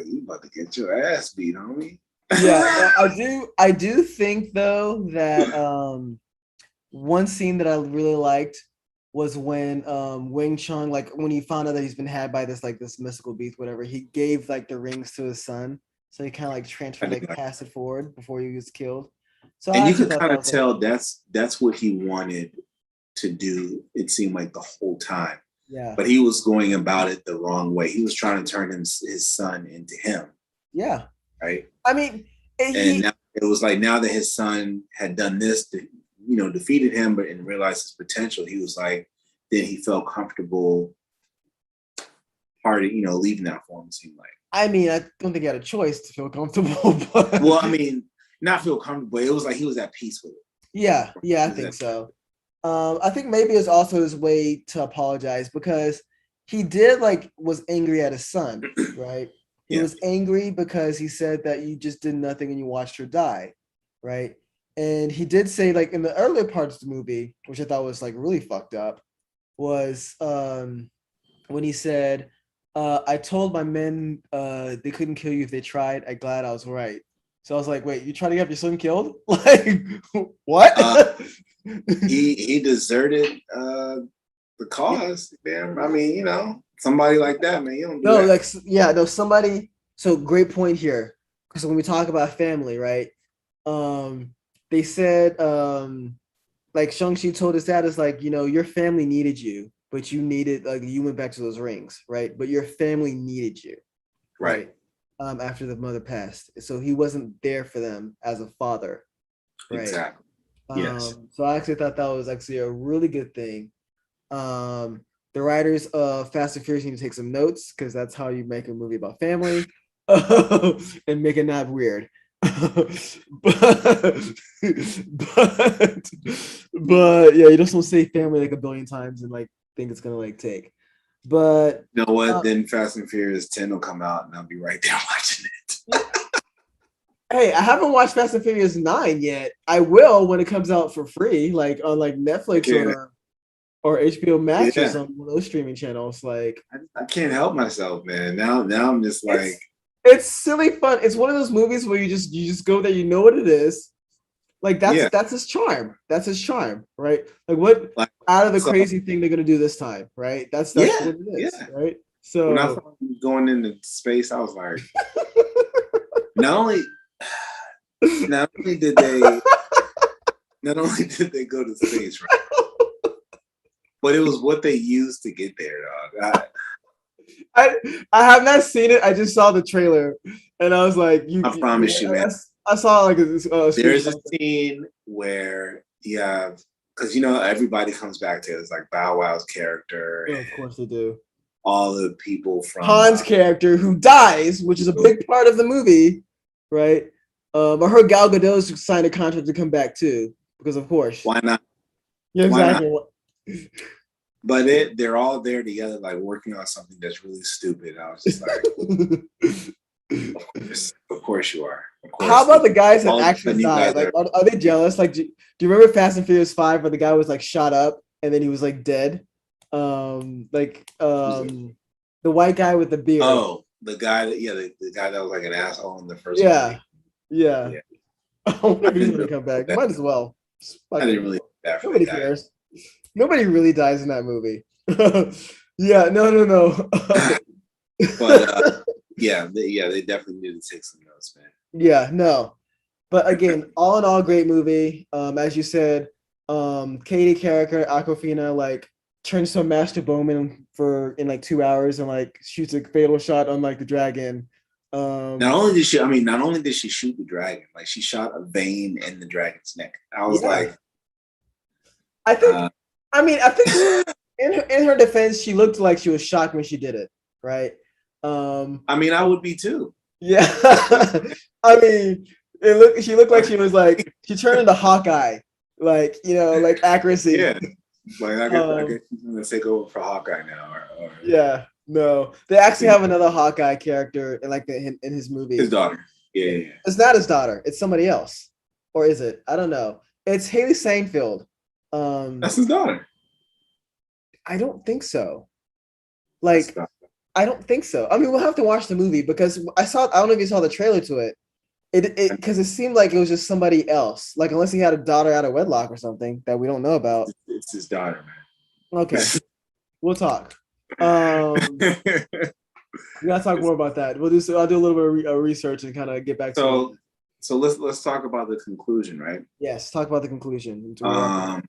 you about to get your ass beat, homie. Yeah. I do think though that one scene that I really liked was when Wing Chun, like when he found out that he's been had by this mystical beast, whatever, he gave like the rings to his son. So he kind of like transferred, like passed it forward before he was killed. So And I you actually could thought kind that of was like, tell that's what he wanted to do, it seemed like the whole time. yeah. But he was going about it the wrong way. He was trying to turn his son into him. Yeah. Right. I mean, and now it was like now that his son had done this, defeated him, but and realized his potential, he was like, then he felt comfortable leaving that for him, it seemed like. I mean, I don't think he had a choice to feel comfortable, but well, I mean, not feel comfortable, it was like he was at peace with it. Yeah, I think so. I think maybe it's also his way to apologize because he was angry at his son, right? He was angry because he said that you just did nothing and you watched her die, right? And he did say, like, in the earlier parts of the movie, which I thought was like really fucked up, was when he said, I told my men they couldn't kill you if they tried. I'm glad I was right. So I was like, wait, you trying to get your son killed? Like, what? He deserted the cause, man. I mean, somebody like that, man. You don't do that. No, somebody. So great point here, because when we talk about family, right? They said, like Shang Chi told his dad, is like, your family needed you, but you went back to those rings, right? But your family needed you, right? After the mother passed, so he wasn't there for them as a father, right? Exactly. Yes. So I actually thought that was actually a really good thing. The writers of Fast and Furious need to take some notes because that's how you make a movie about family and make it not weird. but yeah, you just don't say family like a billion times and like think it's gonna like take. But you know what? Then Fast and Furious 10 will come out and I'll be right there watching it. Hey, I haven't watched Fast and Furious 9 yet. I will when it comes out for free, like on like Netflix or HBO Max or some of those streaming channels. Like I can't help myself, man. Now I'm just like it's silly fun. It's one of those movies where you just go there, you know what it is. Like that's his charm. That's his charm, right? Like what out of the crazy thing they're gonna do this time, right? That's what it is, right? So when I thought he was going into space, I was like, not only did they go to space, right? But it was what they used to get there, dog. I have not seen it. I just saw the trailer, and I was like, I promise you, man. I saw like there's a scene where you have, because everybody comes back to it. It's like Bow Wow's character. Of course they do. All the people from Han's character who dies, which is a big part of the movie, right? I heard Gal Gadot's signed a contract to come back too, because of course. Why not? Yeah, exactly. Why not? But they're all there together, like working on something that's really stupid. I was just like, of course you are. Of course. How about the guys that actually died? Like, are they jealous? Like, do you remember Fast and Furious 5 where the guy was like shot up and then he was like dead? The white guy with the beard. Oh, the guy that the guy that was like an asshole in the first movie. Yeah. I wonder if he's gonna come back. Might as well. I didn't really. Nobody cares. Nobody really dies in that movie. Yeah, no. But they definitely need to take some notes, man. Yeah, no. But again, all in all, great movie. As you said, Katie character, Aquafina, like turns to a Master Bowman in like 2 hours and like shoots a fatal shot on like the dragon. Not only did she shoot the dragon, like she shot a vein in the dragon's neck. I was like, I think in her defense, she looked like she was shocked when she did it, right? I mean, I would be too. Yeah. I mean, she looked like she was like, she turned into Hawkeye like like accuracy. Yeah, like I Um, guess he's gonna take over for Hawkeye now, or yeah, no, they actually have another Hawkeye character in like in his his movie. daughter. Yeah, yeah, yeah. It's not his daughter. It's somebody else, or is it? I don't know. It's Haley Steinfeld. Um, That's his daughter. I don't think so. That's his Like, daughter. I don't think so. I mean, we'll have to watch the movie because I saw. I don't know if you saw the trailer to it. It because it seemed like it was just somebody else. Like unless he had a daughter out of wedlock or something that we don't know about. It's his daughter, Okay, man. we'll talk. Um, we gotta talk more about that. We'll do. So I'll do a little bit of research and kind of get back to you on that. so so let's talk about the conclusion, right? Yes, talk about the conclusion. Um,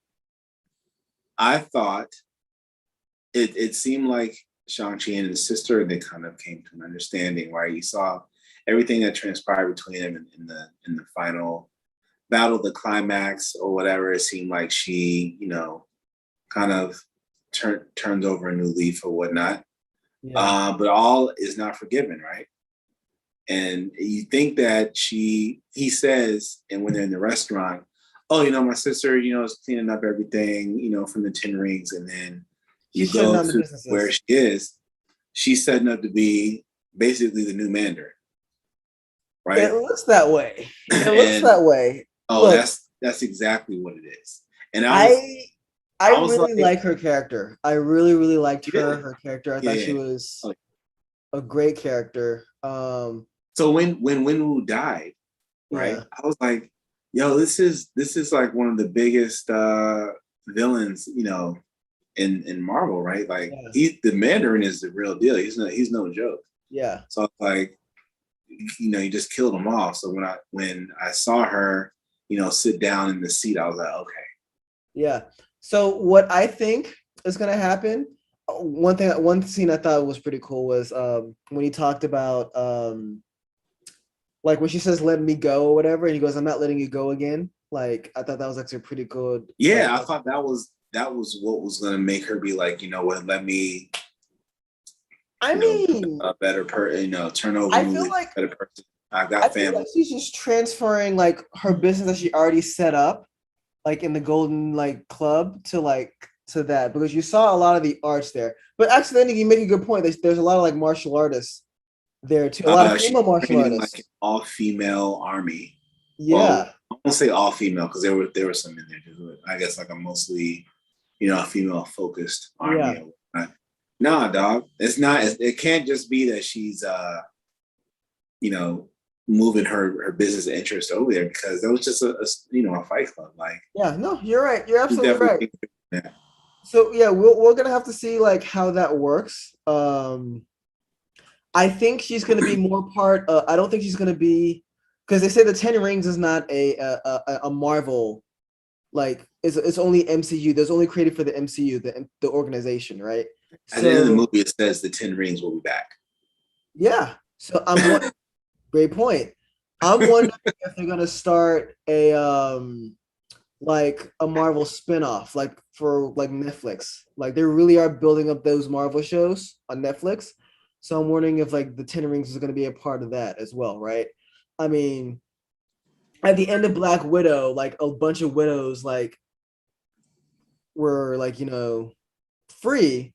I thought it seemed like Shang-Chi and his sister, they kind of came to an understanding, right? You saw everything that transpired between them in the final battle, the climax or whatever. It seemed like she, kind of turns over a new leaf or whatnot. Yeah. But all is not forgiven, right? And you think that he says, and when they're in the restaurant, oh, my sister, is cleaning up everything, from the Ten Rings. And then you She's shutting go down the to where businesses. she is, she's setting up to be basically the new Mandarin, It right? looks that way. It looks And that way. oh, Look, that's exactly what it is. And I I I was really like, like her character. I really, really liked you her, did? her character. I thought she Yeah. was a great character. So when Winwu died, right? Yeah. I was like, yo, this is like one of the biggest villains, in Marvel, right? Like Yeah. the Mandarin is the real deal. He's no joke. Yeah. So I was like, he just killed him off. So when I saw her, sit down in the seat, I was like, okay. Yeah. So what I think is gonna happen, one scene I thought was pretty cool was when he talked about like when she says let me go or whatever, and he goes, I'm not letting you go again. Like I thought that was actually pretty good. Yeah, I thought that was what was gonna make her be like, you know what, let me, I mean, a better person, turn over I new feel leaf, like better person. I've I got feel family. like she's just transferring like her business that she already set up, like in the Golden like Club to that because you saw a lot of the arts there. But actually, then you make a good point. There's a lot of like martial artists there too. A lot of She's female martial training like an artists. all-female army. Well, Yeah, I won't say all-female because there were some in there too. I guess like a mostly, a female-focused army. yeah, Nah, dog. It's not. It can't just be that she's you know, moving her business interest over there because that was just a fight club. Like yeah. No, you're right. You're you absolutely right. definitely that. So yeah, we're gonna have to see like how that works. I think she's gonna be more part. I don't think she's gonna be because they say the Ten Rings is not a Marvel like it's only MCU. There's only created for the MCU, the organization, right? At the end of the So movie, it says the Ten Rings will be back. yeah. So great point. I'm wondering if they're gonna start a like a Marvel spin-off, like for like Netflix. Like they really are building up those Marvel shows on Netflix. So I'm wondering if like the Ten Rings is gonna be a part of that as well, right? I mean, at the end of Black Widow, like a bunch of widows like were like, free.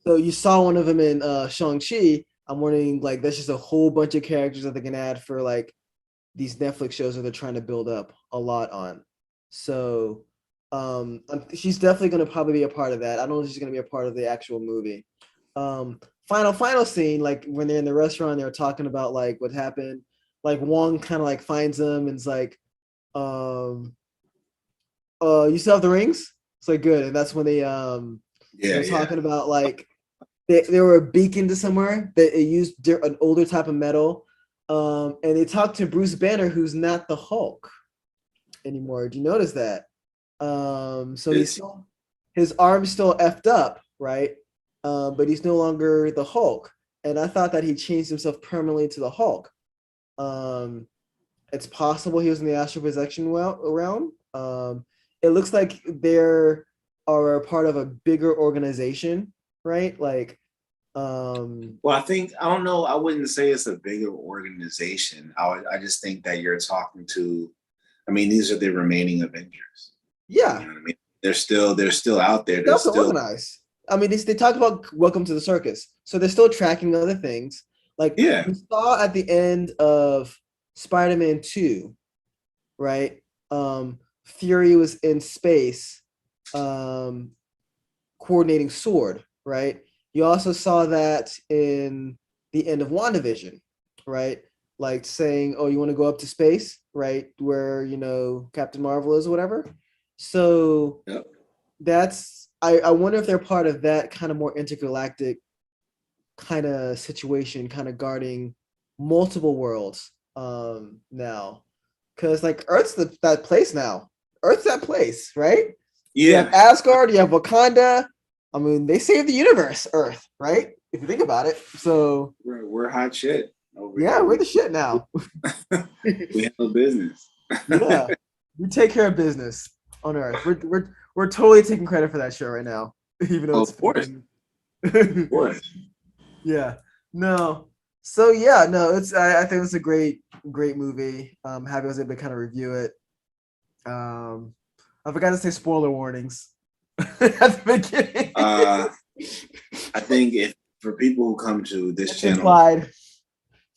So you saw one of them in Shang Chi. I'm wondering like that's just a whole bunch of characters that they can add for like these Netflix shows that they're trying to build up a lot on. So she's definitely going to probably be a part of that. I don't know if she's going to be a part of the actual movie. Final scene, like when they're in the restaurant, they're talking about like what happened. Like Wong kind of like finds them and it's like, um, you still have the rings? It's like good, and that's when Yeah, they're yeah. talking about like they were a beacon to somewhere that it used an older type of metal. And they talked to Bruce Banner, who's not the Hulk anymore. Did you notice that? So It's his arm's still effed up, right? But he's no longer the Hulk. And I thought that he changed himself permanently to the Hulk. Um, it's possible he was in the astral projection realm. It looks like they're are a part of a bigger organization, right? Like, Well, I don't know. I wouldn't say it's a bigger organization. I just think that you're talking to. I mean, these are the remaining Avengers. Yeah. You know what I mean? They're still out there. They They're also still organize. I mean, they talk about Welcome to the Circus, so they're still tracking other things. Like yeah. we saw at the end of Spider-Man 2, right? Fury was in space, um, coordinating Sword, right? You also saw that in the end of WandaVision, right? Like saying, "Oh, you want to go up to space, right? Where Captain Marvel is, or whatever." So Yep. that's I wonder if they're part of that kind of more intergalactic kind of situation, kind of guarding multiple worlds now, because like Earth's that place now. Earth's that place, right? You have Yeah. Asgard, you have Wakanda. I mean, they saved the universe, Earth, right? If you think about it. So We're hot shit over yeah, here. we're the shit now. We handle business. Yeah, we take care of business on Earth. We're totally taking credit for that show right now, even though it's Of course. fake. Of course. Yeah. No. So yeah, no, I think it's a great movie. Happy I was able to kind of review it. I forgot to say spoiler warnings at the beginning. I think if for people who come to this It's channel implied.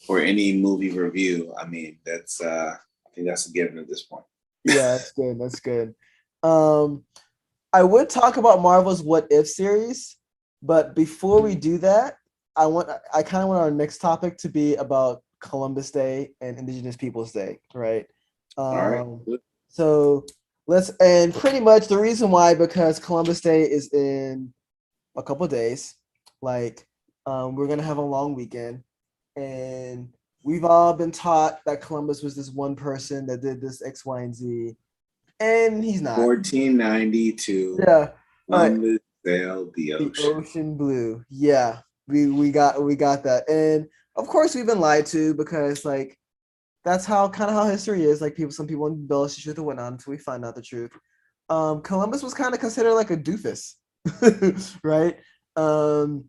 for any movie review, I mean that's I think that's a given at this point. Yeah, that's good. That's good. Um, I would talk about Marvel's What If series, but before we do that, I kind of want our next topic to be about Columbus Day and Indigenous Peoples Day, right? All right. Um, so and pretty much the reason why, because Columbus Day is in a couple of days. Like, we're gonna have a long weekend, and we've all been taught that Columbus was this one person that did this X, Y, and Z, and he's not. 1492. Yeah. Columbus sailed the The ocean. ocean blue. Yeah. We got that. And of course we've been lied to, because like that's how kind of how history is. Like some people embellish the truth and whatnot until we find out the truth. Columbus was kind of considered like a doofus. Right? Um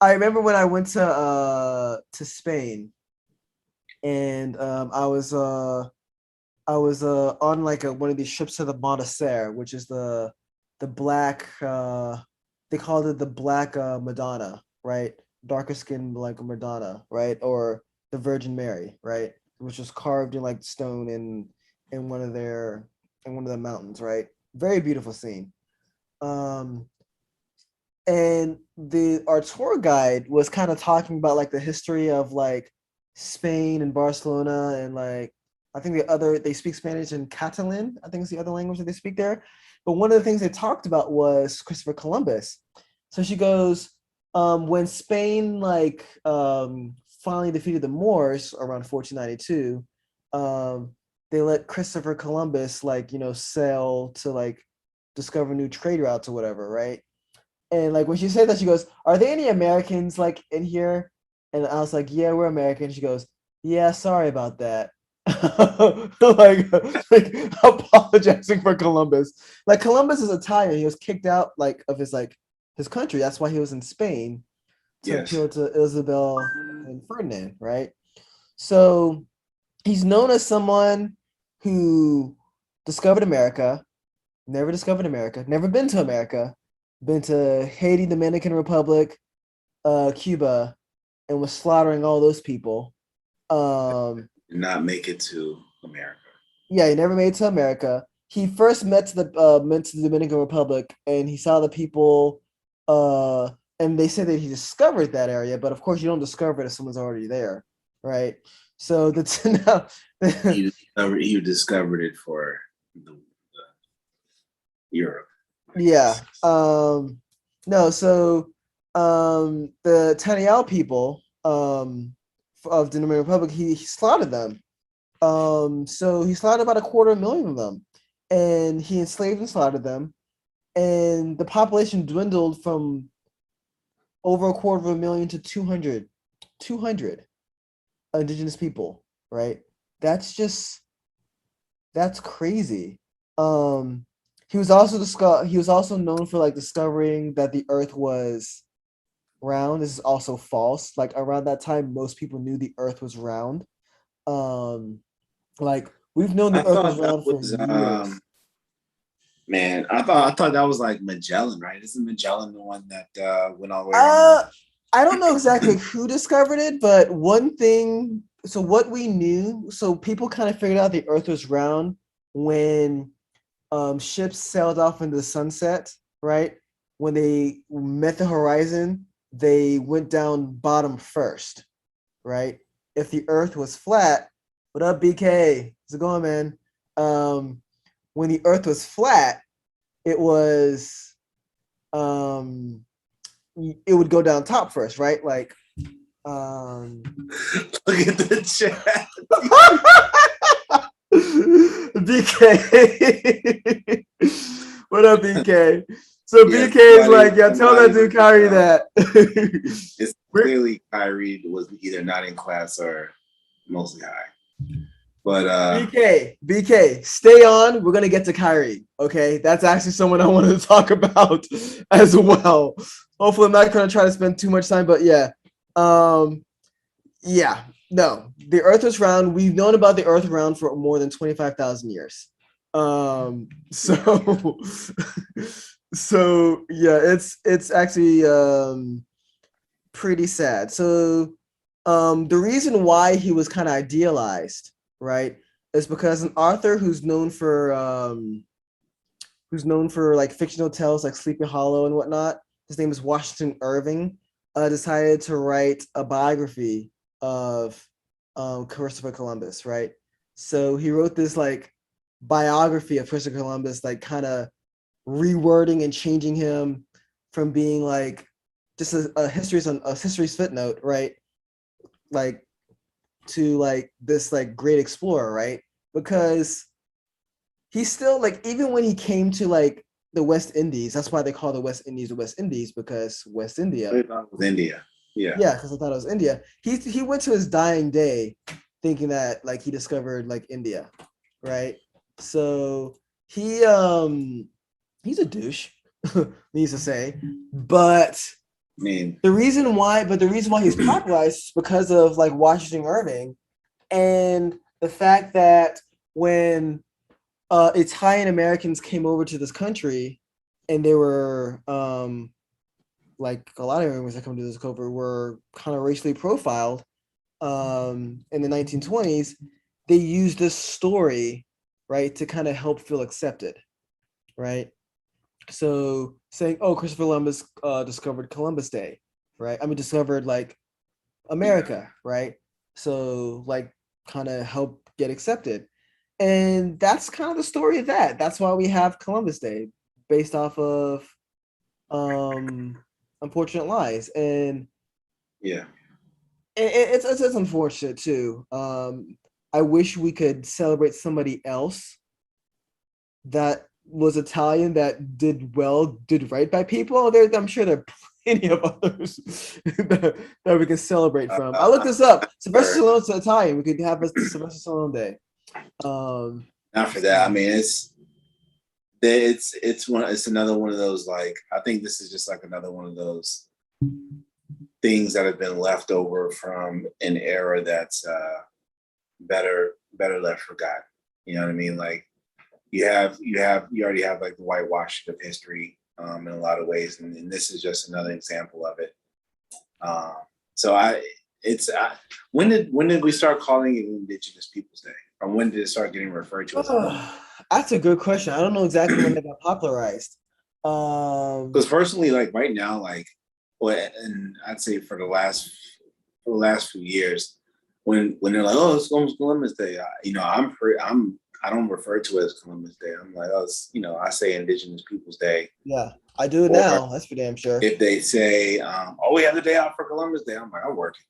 I remember when I went to Spain, and I was on like one of these trips to the Montserrat, which is the black they called it the black Madonna, right? Darker skin like Madonna, right? Or the Virgin Mary, right? Which was carved in like stone in one of the mountains, right? Very beautiful scene. Um and our tour guide was kind of talking about like the history of like Spain and Barcelona, and like I think they speak Spanish and Catalan, I think is the other language that they speak there. But one of the things they talked about was Christopher Columbus. So she goes, when Spain finally defeated the Moors around 1492, they let Christopher Columbus sail to like discover new trade routes or whatever, right? And like when she said that, she goes, "Are there any Americans like in here?" And I was like, "Yeah, we're American." She goes, "Yeah, sorry about that." like apologizing for Columbus. Like Columbus is Italian. He was kicked out like of his country. That's why he was in Spain to Yes. appeal to Isabel and Ferdinand, right? So he's known as someone who discovered America, never been to America, been to Haiti, Dominican Republic, Cuba, and was slaughtering all those people. Did not make it to America. Yeah, he never made it to America. He first met to the Dominican Republic, and he saw the people, and they said that he discovered that area. But of course, you don't discover it if someone's already there, right? So that's now. He discovered it for the Europe. Yeah. No, so the Tenor people of the Dominican Republic, he slaughtered them. So he slaughtered about 250,000 of them, and he enslaved and slaughtered them, and the population dwindled from over 250,000 to 200 indigenous people, right? That's just that's crazy. Um, he was also known for like discovering that the Earth was round. This is also false. Like around that time, most people knew the Earth was round. Um, like we've known I the Earth was thought that round for was years. Man, I thought that was like Magellan, right? Isn't Magellan the one that went all the way around the Uh, world? I don't know exactly who discovered it, but one thing. So what we knew, so people kind of figured out the Earth was round when ships sailed off into the sunset, right? When they met the horizon, they went down bottom first, right? If the Earth was flat, what up, BK? How's it going, man? Um, when the Earth was flat, it was um, it would go down top first, right? Like um, Look at the chat. BK. What up, BK? So Yeah, BK is like, somebody, yeah, tell that somebody, dude Kyrie uh, that. it's We're- clearly Kyrie was either not in class or mostly high. But BK, stay on. We're gonna get to Kyrie. Okay, that's actually someone I wanted to talk about as well. Hopefully, I'm not gonna try to spend too much time, but yeah, um, yeah, no, the Earth is round. We've known about the Earth round for more than 25,000 years. So, so yeah, it's actually pretty sad. So, the reason why he was kind of idealized, right, is because an author who's known for like fictional tales like Sleepy Hollow and whatnot. His name is Washington Irving. Decided to write a biography of Christopher Columbus, right? So he wrote this like biography of Christopher Columbus, like kind of rewording and changing him from being like just a history's footnote, right? Like to like this like great explorer, right? Because he's still like even when he came to like the West Indies, that's why they call the West Indies because West India. I thought it was India. Yeah. Yeah, because I thought it was India. He went to his dying day thinking that like he discovered like India, right? So he's a douche, needs to say. But I mean, the reason why he's popularized is because of like Washington Irving and the fact that when Italian Americans came over to this country, and they were like a lot of immigrants that come to this country were kind of racially profiled in the 1920s. They used this story, right, to kind of help feel accepted, right? So saying, "Oh, Christopher Columbus discovered Columbus Day," right? I mean, discovered like America, right? So like kind of help get accepted. And that's kind of the story of that. That's why we have Columbus Day based off of um unfortunate lies. And yeah. it's unfortunate too. I wish we could celebrate somebody else that was Italian that did well, did right by people. I'm sure there are plenty of others that we can celebrate from. I looked this up. Sylvester Or Stallone's Italian. We could have a Sylvester Stallone Day. not for that. I mean, it's another one of those, like, I think this is just like another one of those things that have been left over from an era that's better left forgotten. You know what I mean? Like you already have like the whitewashing of history in a lot of ways, and this is just another example of it. Um, so when did we start calling it Indigenous Peoples Day, or when did it start getting referred to as Indigenous? That's a good question. I don't know exactly when they got popularized. Because personally, like right now, like, well, and I'd say for the last few years, when they're like, oh, it's almost Columbus Day, I don't refer to it as Columbus Day. I'm like, oh, I say Indigenous Peoples Day. Yeah, I do it Or now. That's for damn sure. if they say, oh, we have the day out for Columbus Day, I'm like, I'm working.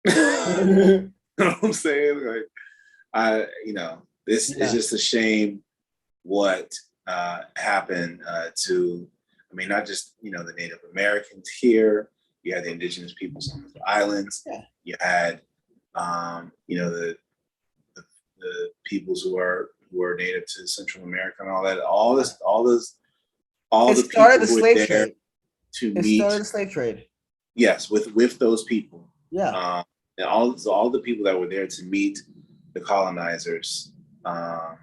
You know what I'm saying? Like, this is Yeah. just a shame what happened to, I mean, not just, the Native Americans here, you had the indigenous peoples on the islands, Yeah. you had, the peoples who are native to Central America and all that, all It the started people the who were slave there trade. to It meet, started the slave trade. yes, with those people, Yeah. and all the people that were there to meet the colonizers. I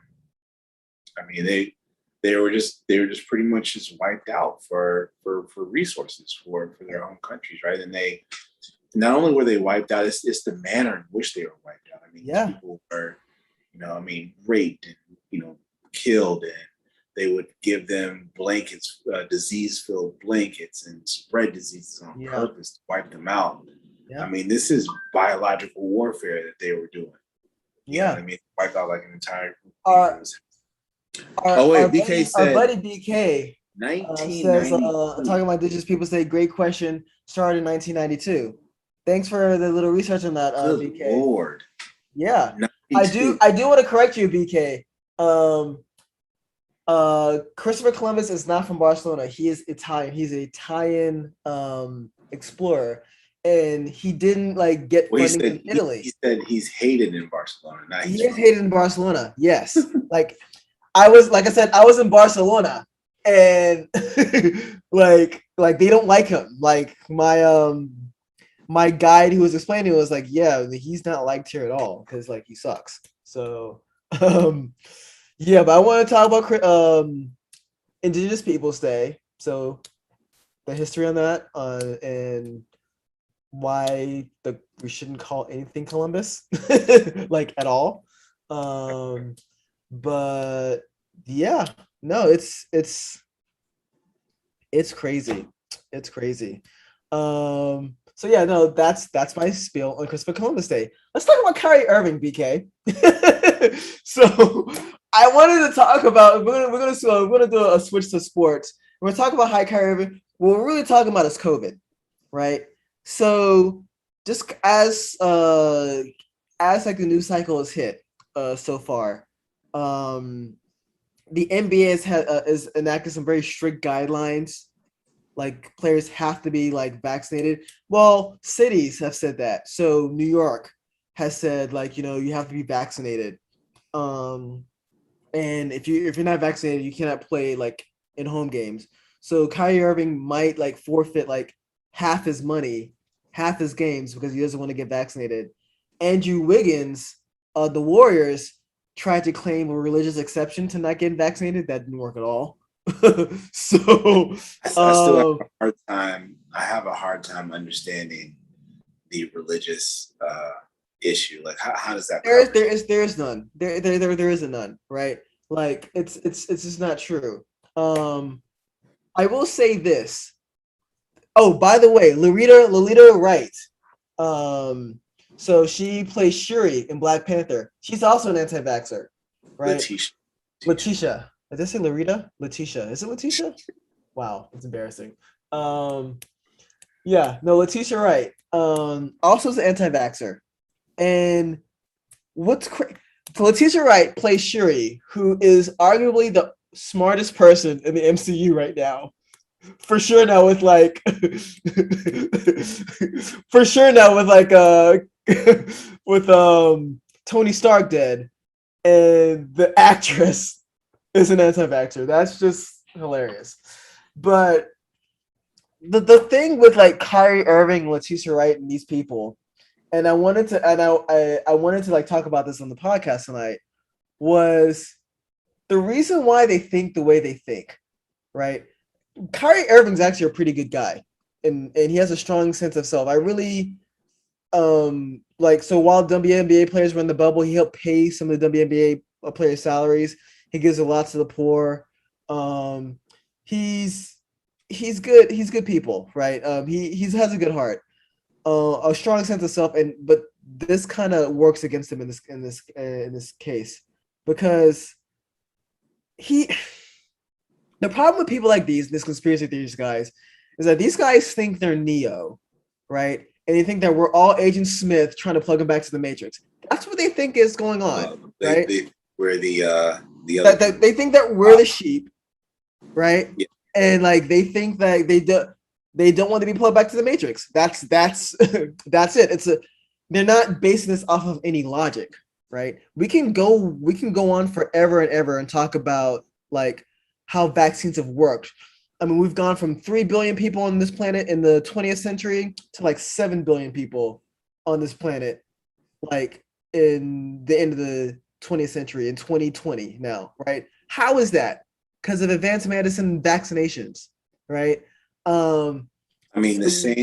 mean, they were just pretty much just wiped out for resources for their own countries, right? And they not only were they wiped out, it's the manner in which they were wiped out. I mean, these people were, raped and killed, and they would give them blankets, disease-filled blankets, and spread diseases on purpose to wipe them out. I mean, this is biological warfare that they were doing. You know what I mean? Wipe out like an entire group of people. BK said, our buddy BK says, 1992. talking about indigenous people, say, great question, started in 1992. Thanks for the little research on that, Good BK. Lord. Yeah. 92. I do want to correct you, BK. Christopher Columbus is not from Barcelona. He is Italian. He's an Italian explorer. And he didn't get funding from Italy. He said he's hated in Barcelona. He is hated in Barcelona. Yes. I was in Barcelona, and they don't like him. My guide who was explaining was like, yeah, he's not liked here at all because he sucks. So but I want to talk about Indigenous Peoples Day. So the history on that and why we shouldn't call anything Columbus at all. But yeah, no, it's crazy. It's crazy. So yeah, no, that's my spiel on Christopher Columbus Day. Let's talk about Kyrie Irving, BK. So I wanted to talk about we're gonna do a switch to sports. We're gonna talk about Kyrie Irving. What we're really talking about is COVID, right? So just as the news cycle has hit so far, the NBA has enacted some very strict guidelines. Players have to be vaccinated. Well, cities have said that. So New York has said you have to be vaccinated. And if you're not vaccinated, you cannot play in home games. So Kyrie Irving might forfeit half his money, half his games because he doesn't want to get vaccinated. Andrew Wiggins, the Warriors, tried to claim a religious exception to not getting vaccinated. That didn't work at all. So I still have a hard time understanding the religious issue. How does that? There's none. There isn't none. Right? It's just not true. I will say this. Oh, by the way, Lolita Wright. So she plays Shuri in Black Panther. She's also an anti-vaxxer, right? Letitia. Did I say Lorita? Letitia. Is it Letitia? Wow, it's embarrassing. Yeah, no, Letitia Wright. Also is an anti-vaxxer. And so Letitia Wright plays Shuri, who is arguably the smartest person in the MCU right now. For sure now with with Tony Stark dead, and the actress is an anti-vaxxer. That's just hilarious. But the thing with Kyrie Irving, Letitia Wright, and these people, and I wanted to talk about this on the podcast tonight, was the reason why they think the way they think, right? Kyrie Irving's actually a pretty good guy, and he has a strong sense of self. I really so while WNBA players run the bubble, he helped pay some of the WNBA players' salaries. He gives a lot to the poor. He's good. He's good people, right? He has a good heart, a strong sense of self, but this kind of works against him in this case because the problem with people like this conspiracy theories guys, is that these guys think they're Neo, right? And they think that we're all Agent Smith trying to plug them back to the Matrix. That's what they think is going on, right? We're the they think that we're the sheep, right? Yeah. And they think that they don't want to be plugged back to the Matrix. That's it. They're not basing this off of any logic, right? We can go on forever and ever and talk about how vaccines have worked. I mean, we've gone from 3 billion people on this planet in the 20th century to 7 billion people on this planet, in the end of the 20th century in 2020 now, right? How is that? because of advanced medicine and vaccinations, right? I mean, So,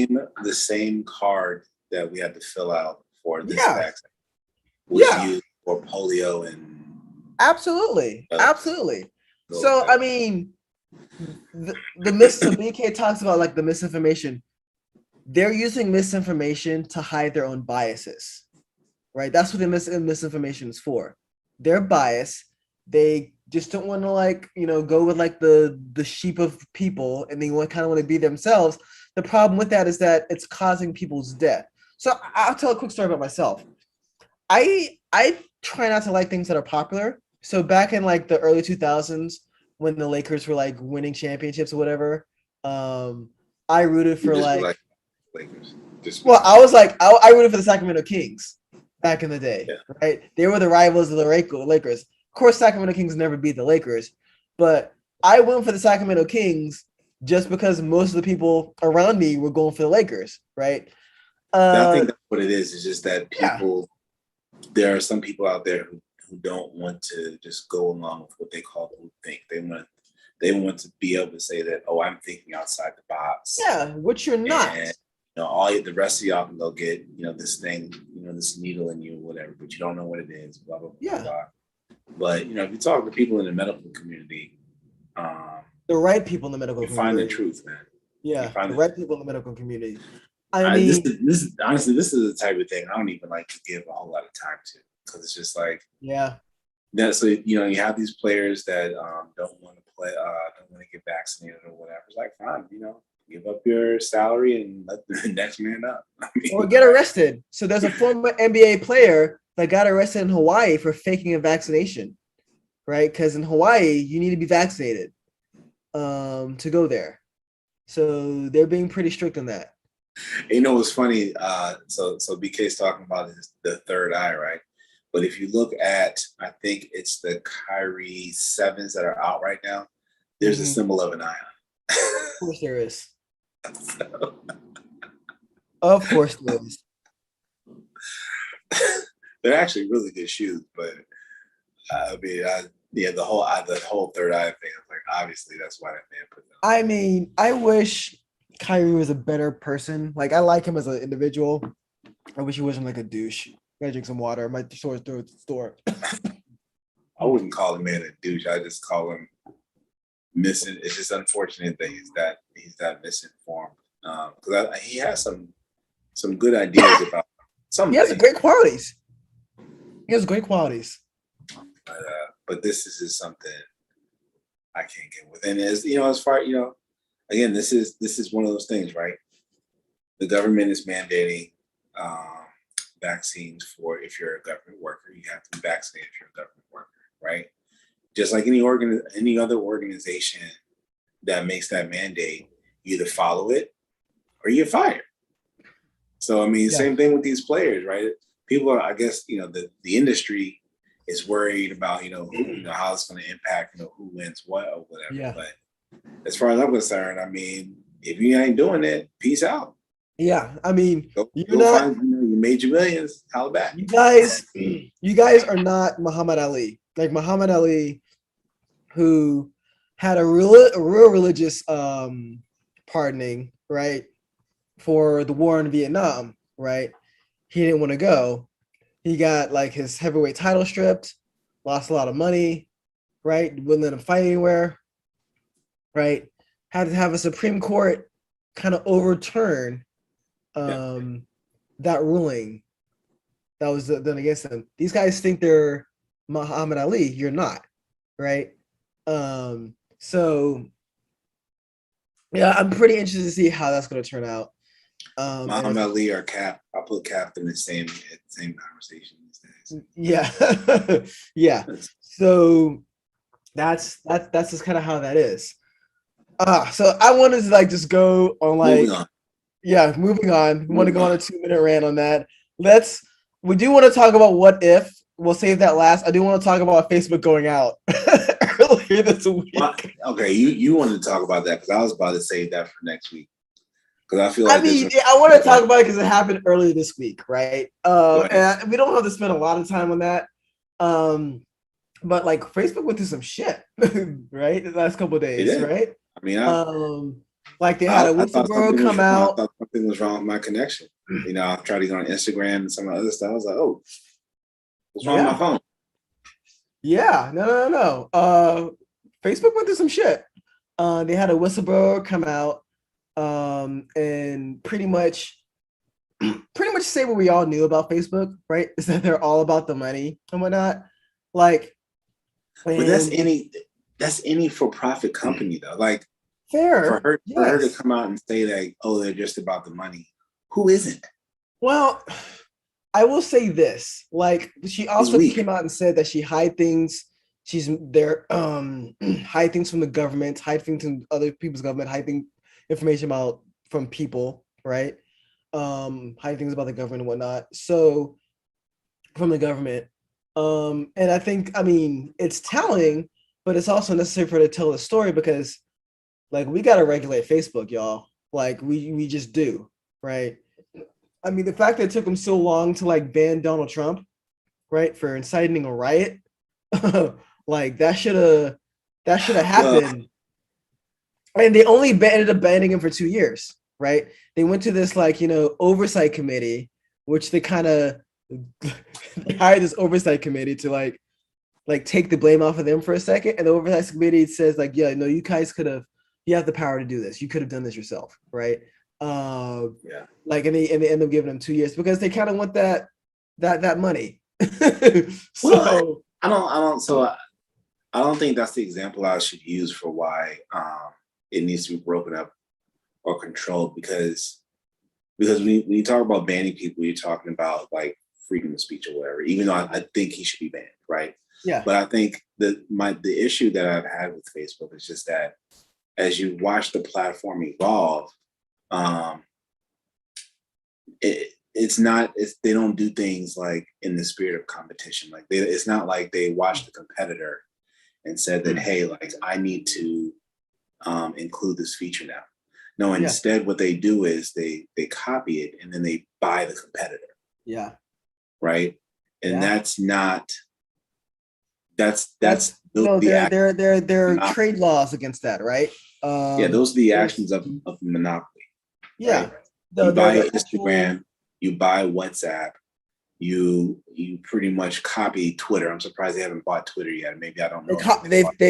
the same card that we had to fill out for this yeah, vaccine was yeah, used for polio and absolutely, uh, absolutely. So I mean, so BK talks about like the misinformation. They're using misinformation to hide their own biases, right? That's what the misinformation is for. They're biased. They just don't want to like go with like the sheep of people, and they kind of want to be themselves. The problem with that is that it's causing people's death. So I'll tell a quick story about myself. I try not to like things that are popular. So back in like the early 2000s, when the Lakers were like winning championships or whatever, um, I rooted you for just be like like Lakers. Just well, I was like, I rooted for the Sacramento Kings back in the day, yeah. right? They were the rivals of the Lakers. Of course, Sacramento Kings never beat the Lakers, but I went for the Sacramento Kings just because most of the people around me were going for the Lakers, right? I think that's what it is. It's just that Yeah, there are some people out there who don't want to just go along with what they call think. They want to be able to say that, oh, I'm thinking outside the box. yeah, which you're not. And all the rest of y'all can go get, this thing, this needle in you or whatever, but you don't know what it is, blah, blah, blah, Yeah, blah. But, if you talk to people in the medical community, the right people in the medical you community. find the truth, man. Yeah, the right people in the medical community. This is honestly, this is the type of thing I don't even like to give a whole lot of time to, because it's just like, yeah, so you have these players that don't want to play, don't want to get vaccinated or whatever. It's like, fine, give up your salary and let the next man up. or get arrested. So there's a former NBA player that got arrested in Hawaii for faking a vaccination, right? Because in Hawaii, you need to be vaccinated to go there. So they're being pretty strict on that. What's funny? So BK's talking about is the third eye, right? But if you look at, I think it's the Kyrie 7s that are out right now, there's a symbol of an eye. Of course there is. So. Of course there is. They're actually really good shoes, but I mean, the whole third eye thing. I was like, obviously, that's why that man put them. I mean, I wish Kyrie was a better person. Like, I like him as an individual. I wish he wasn't like a douche. Gotta drink some water. I might throw it through the store. I wouldn't call the man a douche. I just call him missing. It's just unfortunate that he's that misinformed. Because he has some good ideas about some. He has great qualities. He has great qualities. But this is just something I can't get with. And as far again, this is one of those things, right? The government is mandating vaccines for, if you're a government worker, you have to be vaccinated if you're a government worker, right? Just like any other organization that makes that mandate, you either follow it or you get fired. So I mean, same thing with these players, right? People are, I guess, the industry is worried about how it's going to impact who wins what or whatever. Yeah. But as far as I'm concerned, I mean, if you ain't doing it, peace out. Yeah, I mean, you made your millions. Holla back. You guys are not Muhammad Ali. Like Muhammad Ali, who had a real religious pardoning, right, for the war in Vietnam, right? He didn't want to go. He got like his heavyweight title stripped, lost a lot of money, right? Wouldn't let him fight anywhere, right? Had to have a Supreme Court kind of overturn that ruling that was done against them. These guys think they're Muhammad Ali. You're not, right? So yeah, I'm pretty interested to see how that's going to turn out. Muhammad Ali or Cap? I'll put Cap in the same conversation these days. Yeah, yeah. So that's just kind of how that is. So I wanted to like just go on like. Moving on. Yeah, moving on. We want to go on a 2-minute rant on that. We do want to talk about what if. We'll save that last. I do want to talk about Facebook going out earlier this week. Well, okay, you wanted to talk about that because I was about to save that for next week. Because I feel like I want to talk about it because it happened earlier this week, right? And we don't have to spend a lot of time on that. But like Facebook went through some shit. right? The last couple of It days, did. right? I mean, Like they had a I thought whistleblower come I out. thought something was wrong with my connection. I tried to go on Instagram and some other stuff. I was like, oh, what's wrong with my Yeah, phone? yeah, no. Facebook went through some shit. They had a whistleblower come out, and pretty much say what we all knew about Facebook, right? Is that they're all about the money and whatnot. Like, But and that's any for profit company though. Like fair, for her to yes. come out and say that, oh, they're just about the money. Who isn't? Well, I will say this. Like, she It's also weak. came out and said that she hide things. She's there, hide things from the government, hide things from other people's government, hiding information about from people, right? Hide things about the government and whatnot. So from the government. And I think, I mean, it's telling, but it's also necessary for her to tell the story because, like, we gotta regulate Facebook, y'all. Like, we just do, right? I mean, the fact that it took them so long to like ban Donald Trump, right, for inciting a riot, like that should have Well, happened. And they only ended up banning him for 2 years, right? They went to this like oversight committee, which they kind of they hired this oversight committee to like take the blame off of them for a second, and the oversight committee says like, yeah, no, you guys could have, you have the power to do this. You could have done this yourself, right? yeah. Like, and they end up giving them 2 years because they kind of want that money. Well, So I don't think that's the example I should use for why it needs to be broken up or controlled because when you talk about banning people, you're talking about like freedom of speech or whatever. Even though I think he should be banned, right? yeah, But I think the issue that I've had with Facebook is just that as you watch the platform evolve, um, they don't do things like in the spirit of competition. Like it's not like they watched the competitor and said that, hey, like I need to include this feature now. No, yeah, instead what they do is they copy it and then they buy the competitor, yeah, right? And yeah. That's that's those are the there actions there of are monopoly. trade laws against that, right? Yeah, those are the There's actions of monopoly, yeah, right? You there are buy the actual Instagram, you buy WhatsApp, you pretty much copy Twitter. I'm surprised they haven't bought Twitter yet. Maybe I don't they know if they bought. they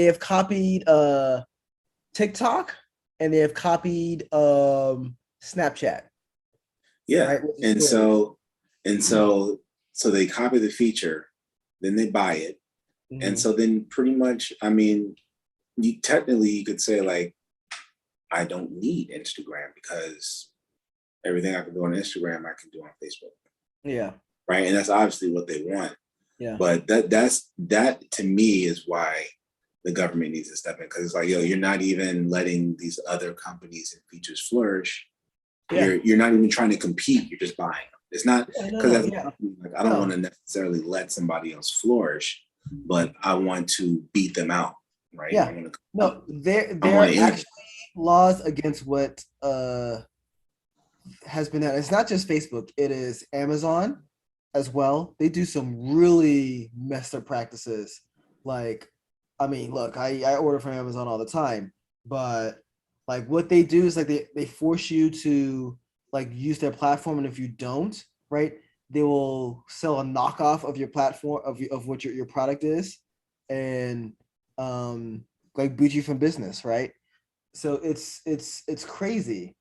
have copied TikTok, and they have copied Snapchat, Yeah, right? With the and stories. so they copy the feature, then they buy it, and Mhm. so then pretty much, I mean, you could say like I don't need Instagram because everything I can do on Instagram I can do on Facebook, Yeah, right? And that's obviously what they want. yeah, But that to me is why the government needs to step in because it's like, yo, you're not even letting these other companies and features flourish. yeah. You're not even trying to compete. You're just buying them. It's not Yeah, no, because no, as a yeah, company, like I don't want no. to necessarily let somebody else flourish, but I want to beat them out, right? I Yeah. want to compete. No, there I want there to are innovate. actually laws against what has been done. It's not just Facebook, it is Amazon as well. They do some really messed up practices. Like, I mean, look, I order from Amazon all the time, but like what they do is like they force you to like use their platform, and if you don't, right, they will sell a knockoff of your platform of what your product is, and um like boot you from business, right? So it's crazy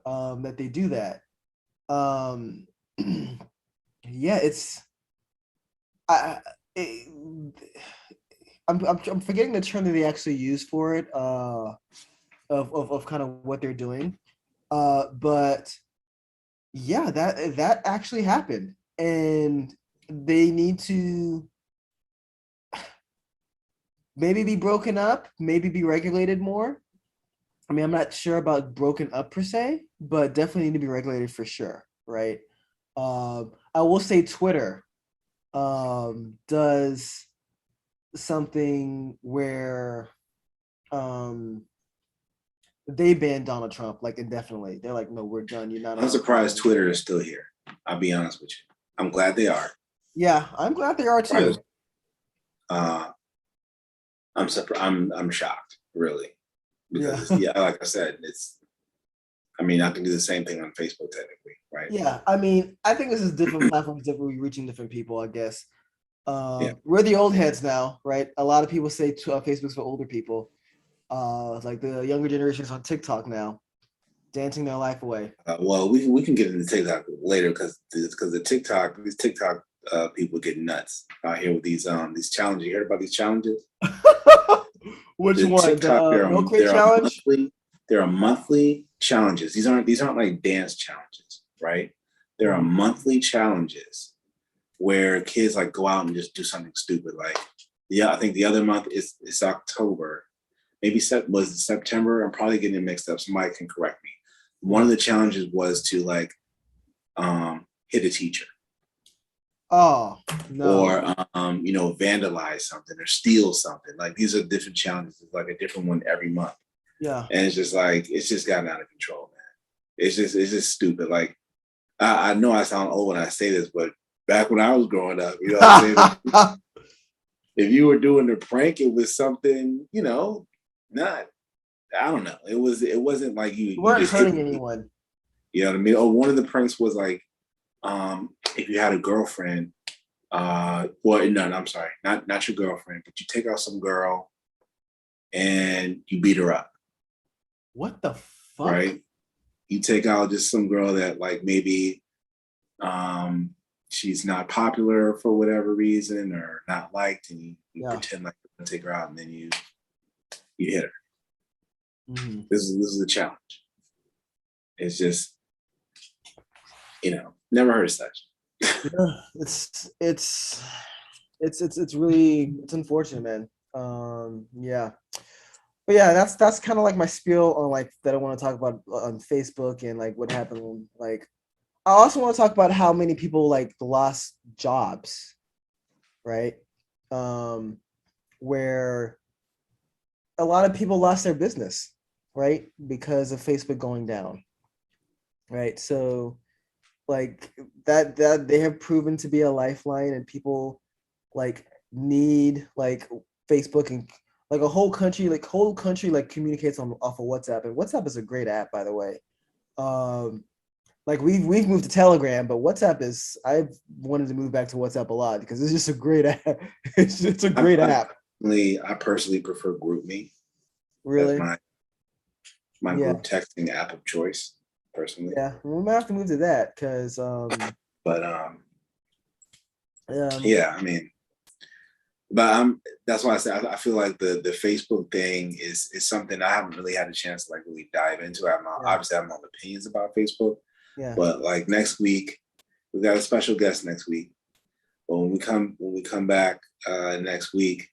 that they do that. Um, yeah, it's I, it, I'm forgetting the term that they actually use for it. Of kind of what they're doing. But yeah, that actually happened, and they need to maybe be broken up, maybe be regulated more. I mean, I'm not sure about broken up per se, but definitely need to be regulated for sure, right? I will say Twitter does something where um, they banned Donald Trump like indefinitely. They're like, no, we're done. You're not I'm allowed to surprised comment. Twitter is still here. I'll be honest with you. I'm glad they are. Yeah, I'm glad they are Surprised. too. Uh, I'm shocked, really, Yeah. because like I said, I mean, I can do the same thing on Facebook technically, right? Yeah. I mean, I think this is different platforms, differently reaching different people, I guess. Yeah. We're the old heads now, right? A lot of people say Facebook's for older people. Like the younger generations on TikTok now, dancing their life away. Well, we can get into TikTok later because these TikTok people get nuts out here with these challenges. You heard about these challenges? Which The one? The TikTok milk crate challenge? there are monthly challenges. These aren't like dance challenges, right? There are monthly challenges where kids like go out and just do something stupid. Like, yeah, I think the other month is October. Maybe was it September? I'm probably getting it mixed up. Somebody can correct me. One of the challenges was to like hit a teacher. Oh no. Or vandalize something or steal something. Like these are different challenges. It's like a different one every month. Yeah. And it's just gotten out of control, man. It's just stupid. Like I know I sound old when I say this, but back when I was growing up, you know what I'm saying? If you were doing a prank, it was something, not, I don't know. It wasn't like you weren't just hurting anyone. You know what I mean? Oh, one of the pranks was like, if you had a girlfriend, no, I'm sorry, not your girlfriend, but you take out some girl and you beat her up. What the fuck? Right? You take out just some girl that like maybe she's not popular for whatever reason or not liked, and you pretend like you're gonna take her out, and then you hit her. Mm-hmm. This is a challenge. It's just, never heard of such. Yeah, it's really unfortunate, man. Yeah. But yeah, that's kind of like my spiel on like that I want to talk about on Facebook and like what happened. Like, I also want to talk about how many people like lost jobs, right? Where a lot of people lost their business, right, because of Facebook going down, right? So like that they have proven to be a lifeline, and people like need like Facebook, and like a whole country like communicates off of WhatsApp, and WhatsApp is a great app, by the way. Like we've moved to Telegram, but WhatsApp I've wanted to move back to WhatsApp a lot because it's just a great app. It's just a great app. I personally prefer GroupMe. Really? As my group texting app of choice, personally. Yeah, we might have to move to that because yeah, I mean, but that's why I say I feel like the Facebook thing is something I haven't really had a chance to like really dive into. Obviously I have my own opinions about Facebook. Yeah. But like next week, we got a special guest next week. But when we come back next week,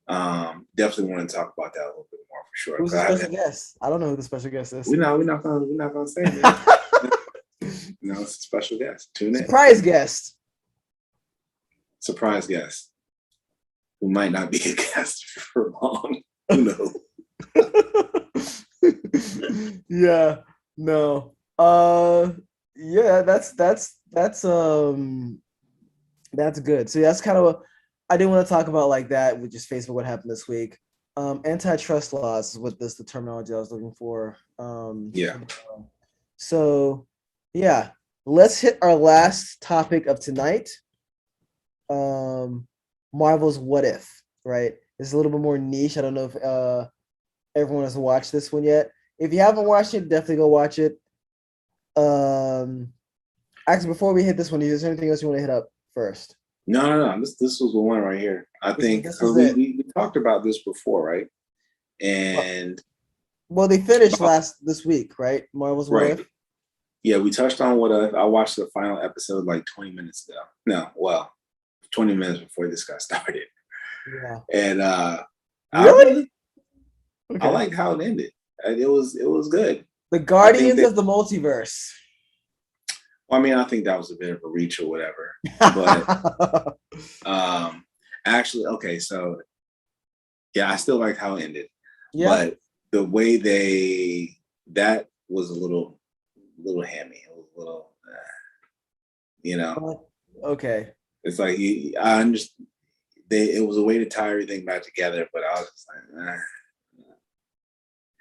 definitely want to talk about that a little bit more for sure. Who's the special guest? I don't know who the special guest is. We're not gonna say it. It's a special guest. Tune in. Surprise guest. Who might not be a guest for long. Who knows? Yeah. No. Yeah, that's good. So that's kind of what I didn't want to talk about, like that with just Facebook, what happened this week. Antitrust laws is what the terminology I was looking for. So yeah, let's hit our last topic of tonight. Marvel's What If, right? It's a little bit more niche. I don't know if everyone has watched this one yet. If you haven't watched it, definitely go watch it. Actually, before we hit this one, is there anything else you want to hit up first? No. This was the one right here. I think so. We talked about this before, right? And they finished this week, right? Marvel's What If. Yeah, we touched on What If. I watched the final episode like 20 minutes ago. No, well, 20 minutes before this got started. Yeah. And really? I liked how it ended. It was good. The Guardians of the Multiverse. Well, I mean, I think that was a bit of a reach or whatever. But actually, okay, so yeah, I still liked how it ended. Yeah. But the way that was a little hammy. It was a little, Okay. It's like I understand. it was a way to tie everything back together, but I was just like,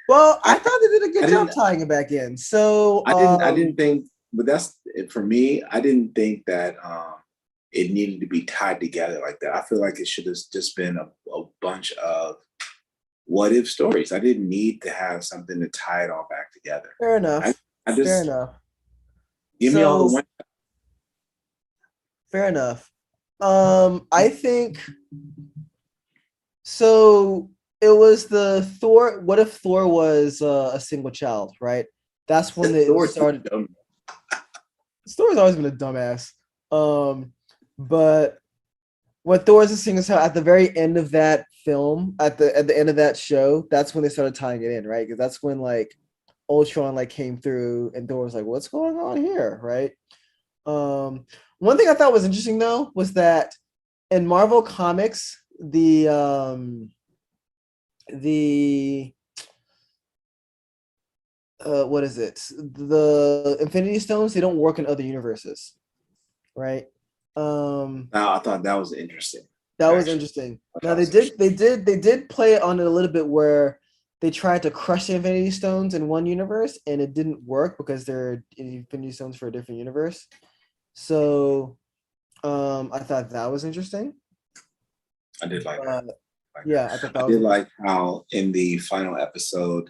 Well, I thought they did a good job tying it back in. So I didn't think, but that's for me. I didn't think that it needed to be tied together like that. I feel like it should have just been a bunch of what if stories. I didn't need to have something to tie it all back together. Fair enough. I just fair enough. give me all the one. Fair enough. I think so. It was the Thor. What if Thor was a single child, right? That's when it started. Thor's always been a dumbass. But when Thor is a single child, at the very end of that film, at the end of that show, that's when they started tying it in, right? Because that's when like Ultron like came through, and Thor was like, "What's going on here?" Right? One thing I thought was interesting though was that in Marvel Comics, the what is it? The Infinity Stones, they don't work in other universes, right? Now I thought that was interesting. That was interesting. Now they did play on it a little bit where they tried to crush the Infinity Stones in one universe and it didn't work because they're Infinity Stones for a different universe. So I thought that was interesting. I did like that. Yeah, I thought that I did like how in the final episode,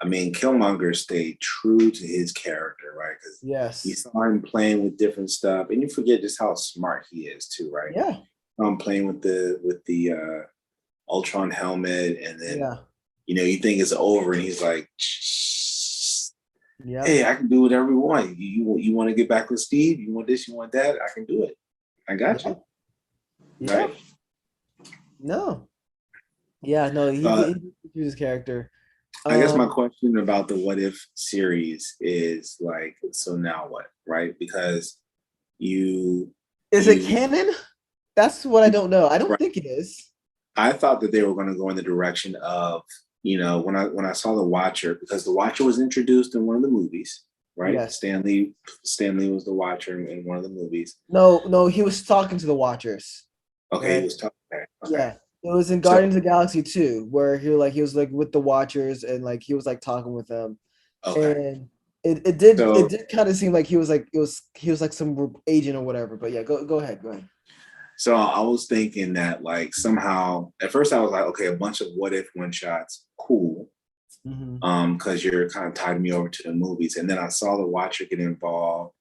I mean, Killmonger stayed true to his character, right? Because you saw him playing with different stuff, and you forget just how smart he is too, right? Yeah. Playing with the Ultron helmet, and then you think it's over, and he's like, "Hey, I can do whatever we want. You want to get back with Steve? You want this? You want that? I can do it. I got you." Yeah. Right? No. Yeah, no, he's his character. I guess my question about the What If series is like, so now what, right? Because is it canon? That's what I don't know. I don't think it is. I thought that they were going to go in the direction of, when I saw the Watcher, because the Watcher was introduced in one of the movies, right? Yes. Stanley was the Watcher in one of the movies. No, he was talking to the Watchers. Okay, right? He was talking. Okay. Yeah. It was in Guardians of the Galaxy 2, where he was with the Watchers and like he was like talking with them. Okay. And it did kind of seem like he was like some agent or whatever. But yeah, go ahead. So I was thinking that like somehow at first I was like, okay, a bunch of what if one shots, cool. Mm-hmm. Because you're kind of tied me over to the movies. And then I saw the Watcher get involved.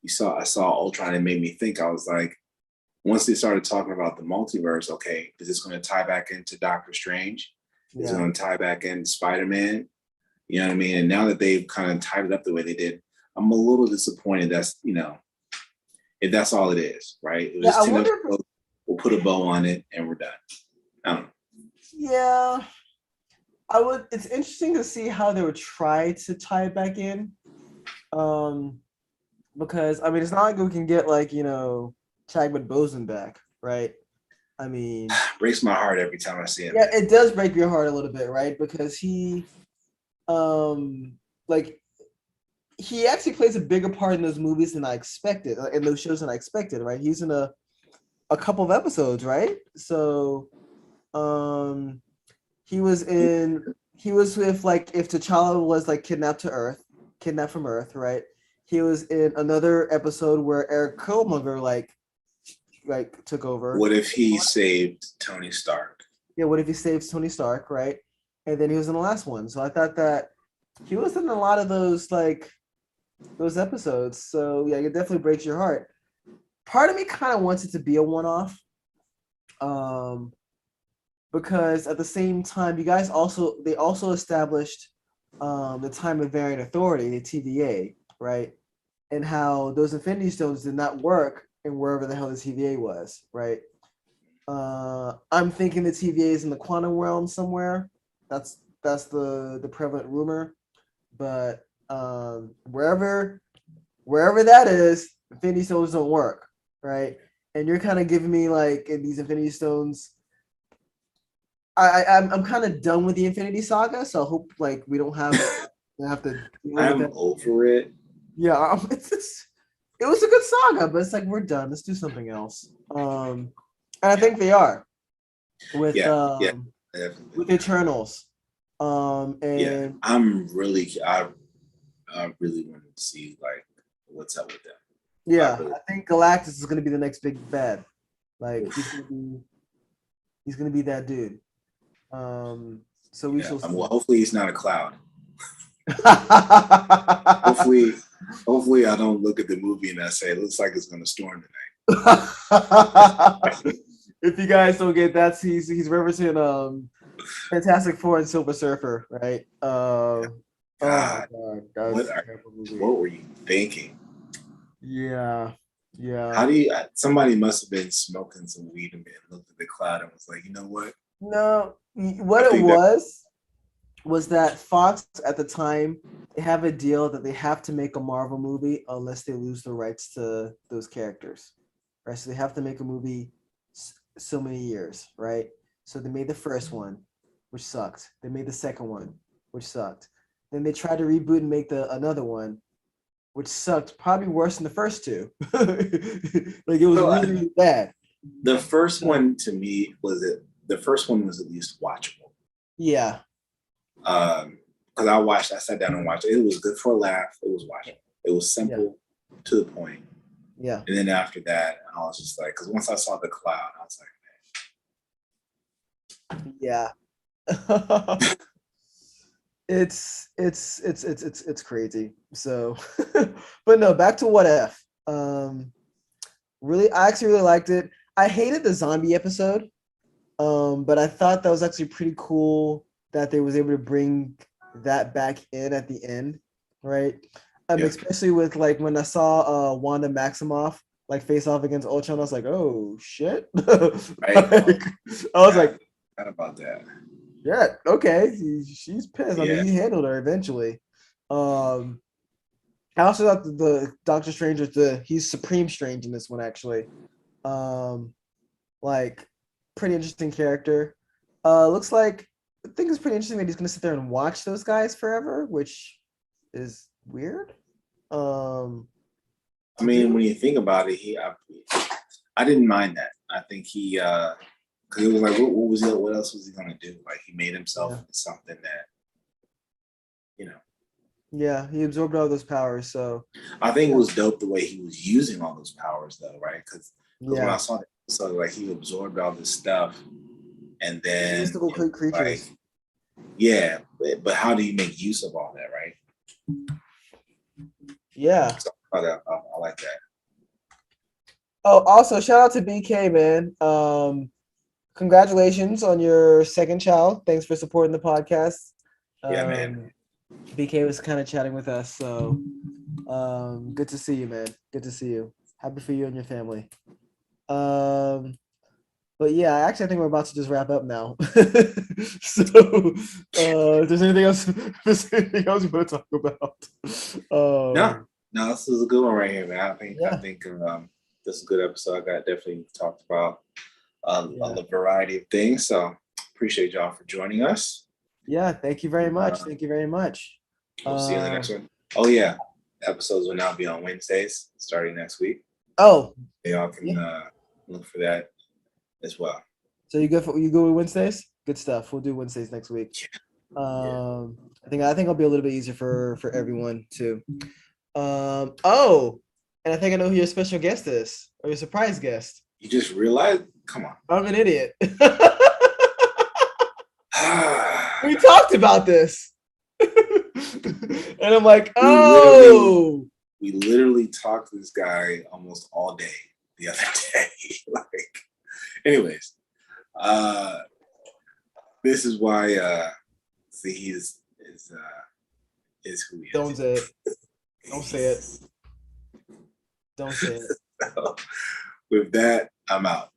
I saw Ultron, and it made me think. I was like, once they started talking about the multiverse, okay, is this going to tie back into Doctor Strange? Is it going to tie back into Spider-Man? You know what I mean? And now that they've kind of tied it up the way they did, I'm a little disappointed. That's, if that's all it is, right? It was just we'll put a bow on it and we're done. I don't know. Yeah. It's interesting to see how they would try to tie it back in. Because, I mean, it's not like we can get like, Chadwick Boseman back, right? I mean, breaks my heart every time I see him. Yeah, it does break your heart a little bit, right? Because he actually plays a bigger part in those movies than I expected, in those shows than I expected, right? He's in a couple of episodes, right? So he was with like if T'Challa was like kidnapped from Earth, right? He was in another episode where Eric Killmonger like took over. What if he saved Tony Stark? Yeah, what if he saves Tony Stark, right? And then he was in the last one. So I thought that he was in a lot of those episodes. So yeah, it definitely breaks your heart. Part of me kind of wants it to be a one-off. Because at the same time, they also established the Time of Variant Authority, the TVA, right? And how those Infinity Stones did not work in wherever the hell the TVA was, right? I'm thinking the TVA is in the quantum realm somewhere. That's the prevalent rumor. But wherever that is, Infinity Stones don't work, right? And you're kind of giving me like in these Infinity Stones. I'm kind of done with the Infinity Saga, so I hope like we don't have to. I'm over it. Yeah, it was a good saga, but it's like we're done. Let's do something else. And I think they are. with with Eternals. And I really wanted to see like what's up with them. Yeah, I think Galactus is gonna be the next big bad. Like he's gonna be that dude. So we shall see. Well, hopefully he's not a cloud. hopefully I don't look at the movie and I say it looks like it's gonna storm tonight. If you guys don't get that, he's referencing Fantastic Four and Silver Surfer, right? God, oh my God, what were you thinking? Yeah. How do you? Somebody must have been smoking some weed and looked at the cloud and was like, you know what? No, what it was that Fox at the time, they have a deal that they have to make a Marvel movie unless they lose the rights to those characters, right? So they have to make a movie so many years, right? So they made the first one, which sucked. They made the second one, which sucked. Then they tried to reboot and make another one, which sucked, probably worse than the first two. Like it was really bad. The first one to me was the first one was at least watchable. Yeah. Because I sat down and watched it. It was good for a laugh. It was watchable. It was simple to the point. Yeah. And then after that, I was just like, because once I saw the cloud, I was like, man. Yeah. It's crazy. So, but no, back to What If. Really, I actually really liked it. I hated the zombie episode, but I thought that was actually pretty cool that they was able to bring that back in at the end, right? Especially with like when I saw Wanda Maximoff like face off against Ultron, I was like, oh shit! Right. I was like, not about that. Yeah, okay. She's pissed. I mean, he handled her eventually. I also thought the Doctor Strange he's Supreme Strange in this one actually. Like pretty interesting character. Looks like I think it's pretty interesting that he's gonna sit there and watch those guys forever, which is weird. I mean, when you think about it, I didn't mind that. I think he because it was like, what else was he gonna do? Like he made himself into something that, you know. Yeah, he absorbed all those powers. So I think it was dope the way he was using all those powers, though, right? Because when I saw it, so like he absorbed all this stuff, and then mystical creatures. Like, but how do you make use of all that, right? Yeah, so I like that. Oh, also shout out to BK, man. Congratulations on your second child. Thanks for supporting the podcast. Yeah, man. BK was kind of chatting with us, so good to see you, man. Good to see you. Happy for you and your family. But yeah, actually, I think we're about to just wrap up now. So, if there's anything else you want to talk about? No, this is a good one right here, man. I think this is a good episode. I got definitely talked about a variety of things. So appreciate y'all for joining us. Yeah, thank you very much. Thank you very much. We'll see you in the next one. Oh yeah, episodes will now be on Wednesdays starting next week. Oh, y'all can look for that as well. So you go with Wednesdays? Good stuff. We'll do Wednesdays next week. I think it'll be a little bit easier for everyone too. And I think I know who your special guest is, or your surprise guest. You just realized? Come on. I'm an idiot. We talked about this. And I'm like, we literally talked to this guy almost all day the other day. Anyways, this is why he is who he is. Don't say it. Don't say it. Don't say it. So, with that, I'm out.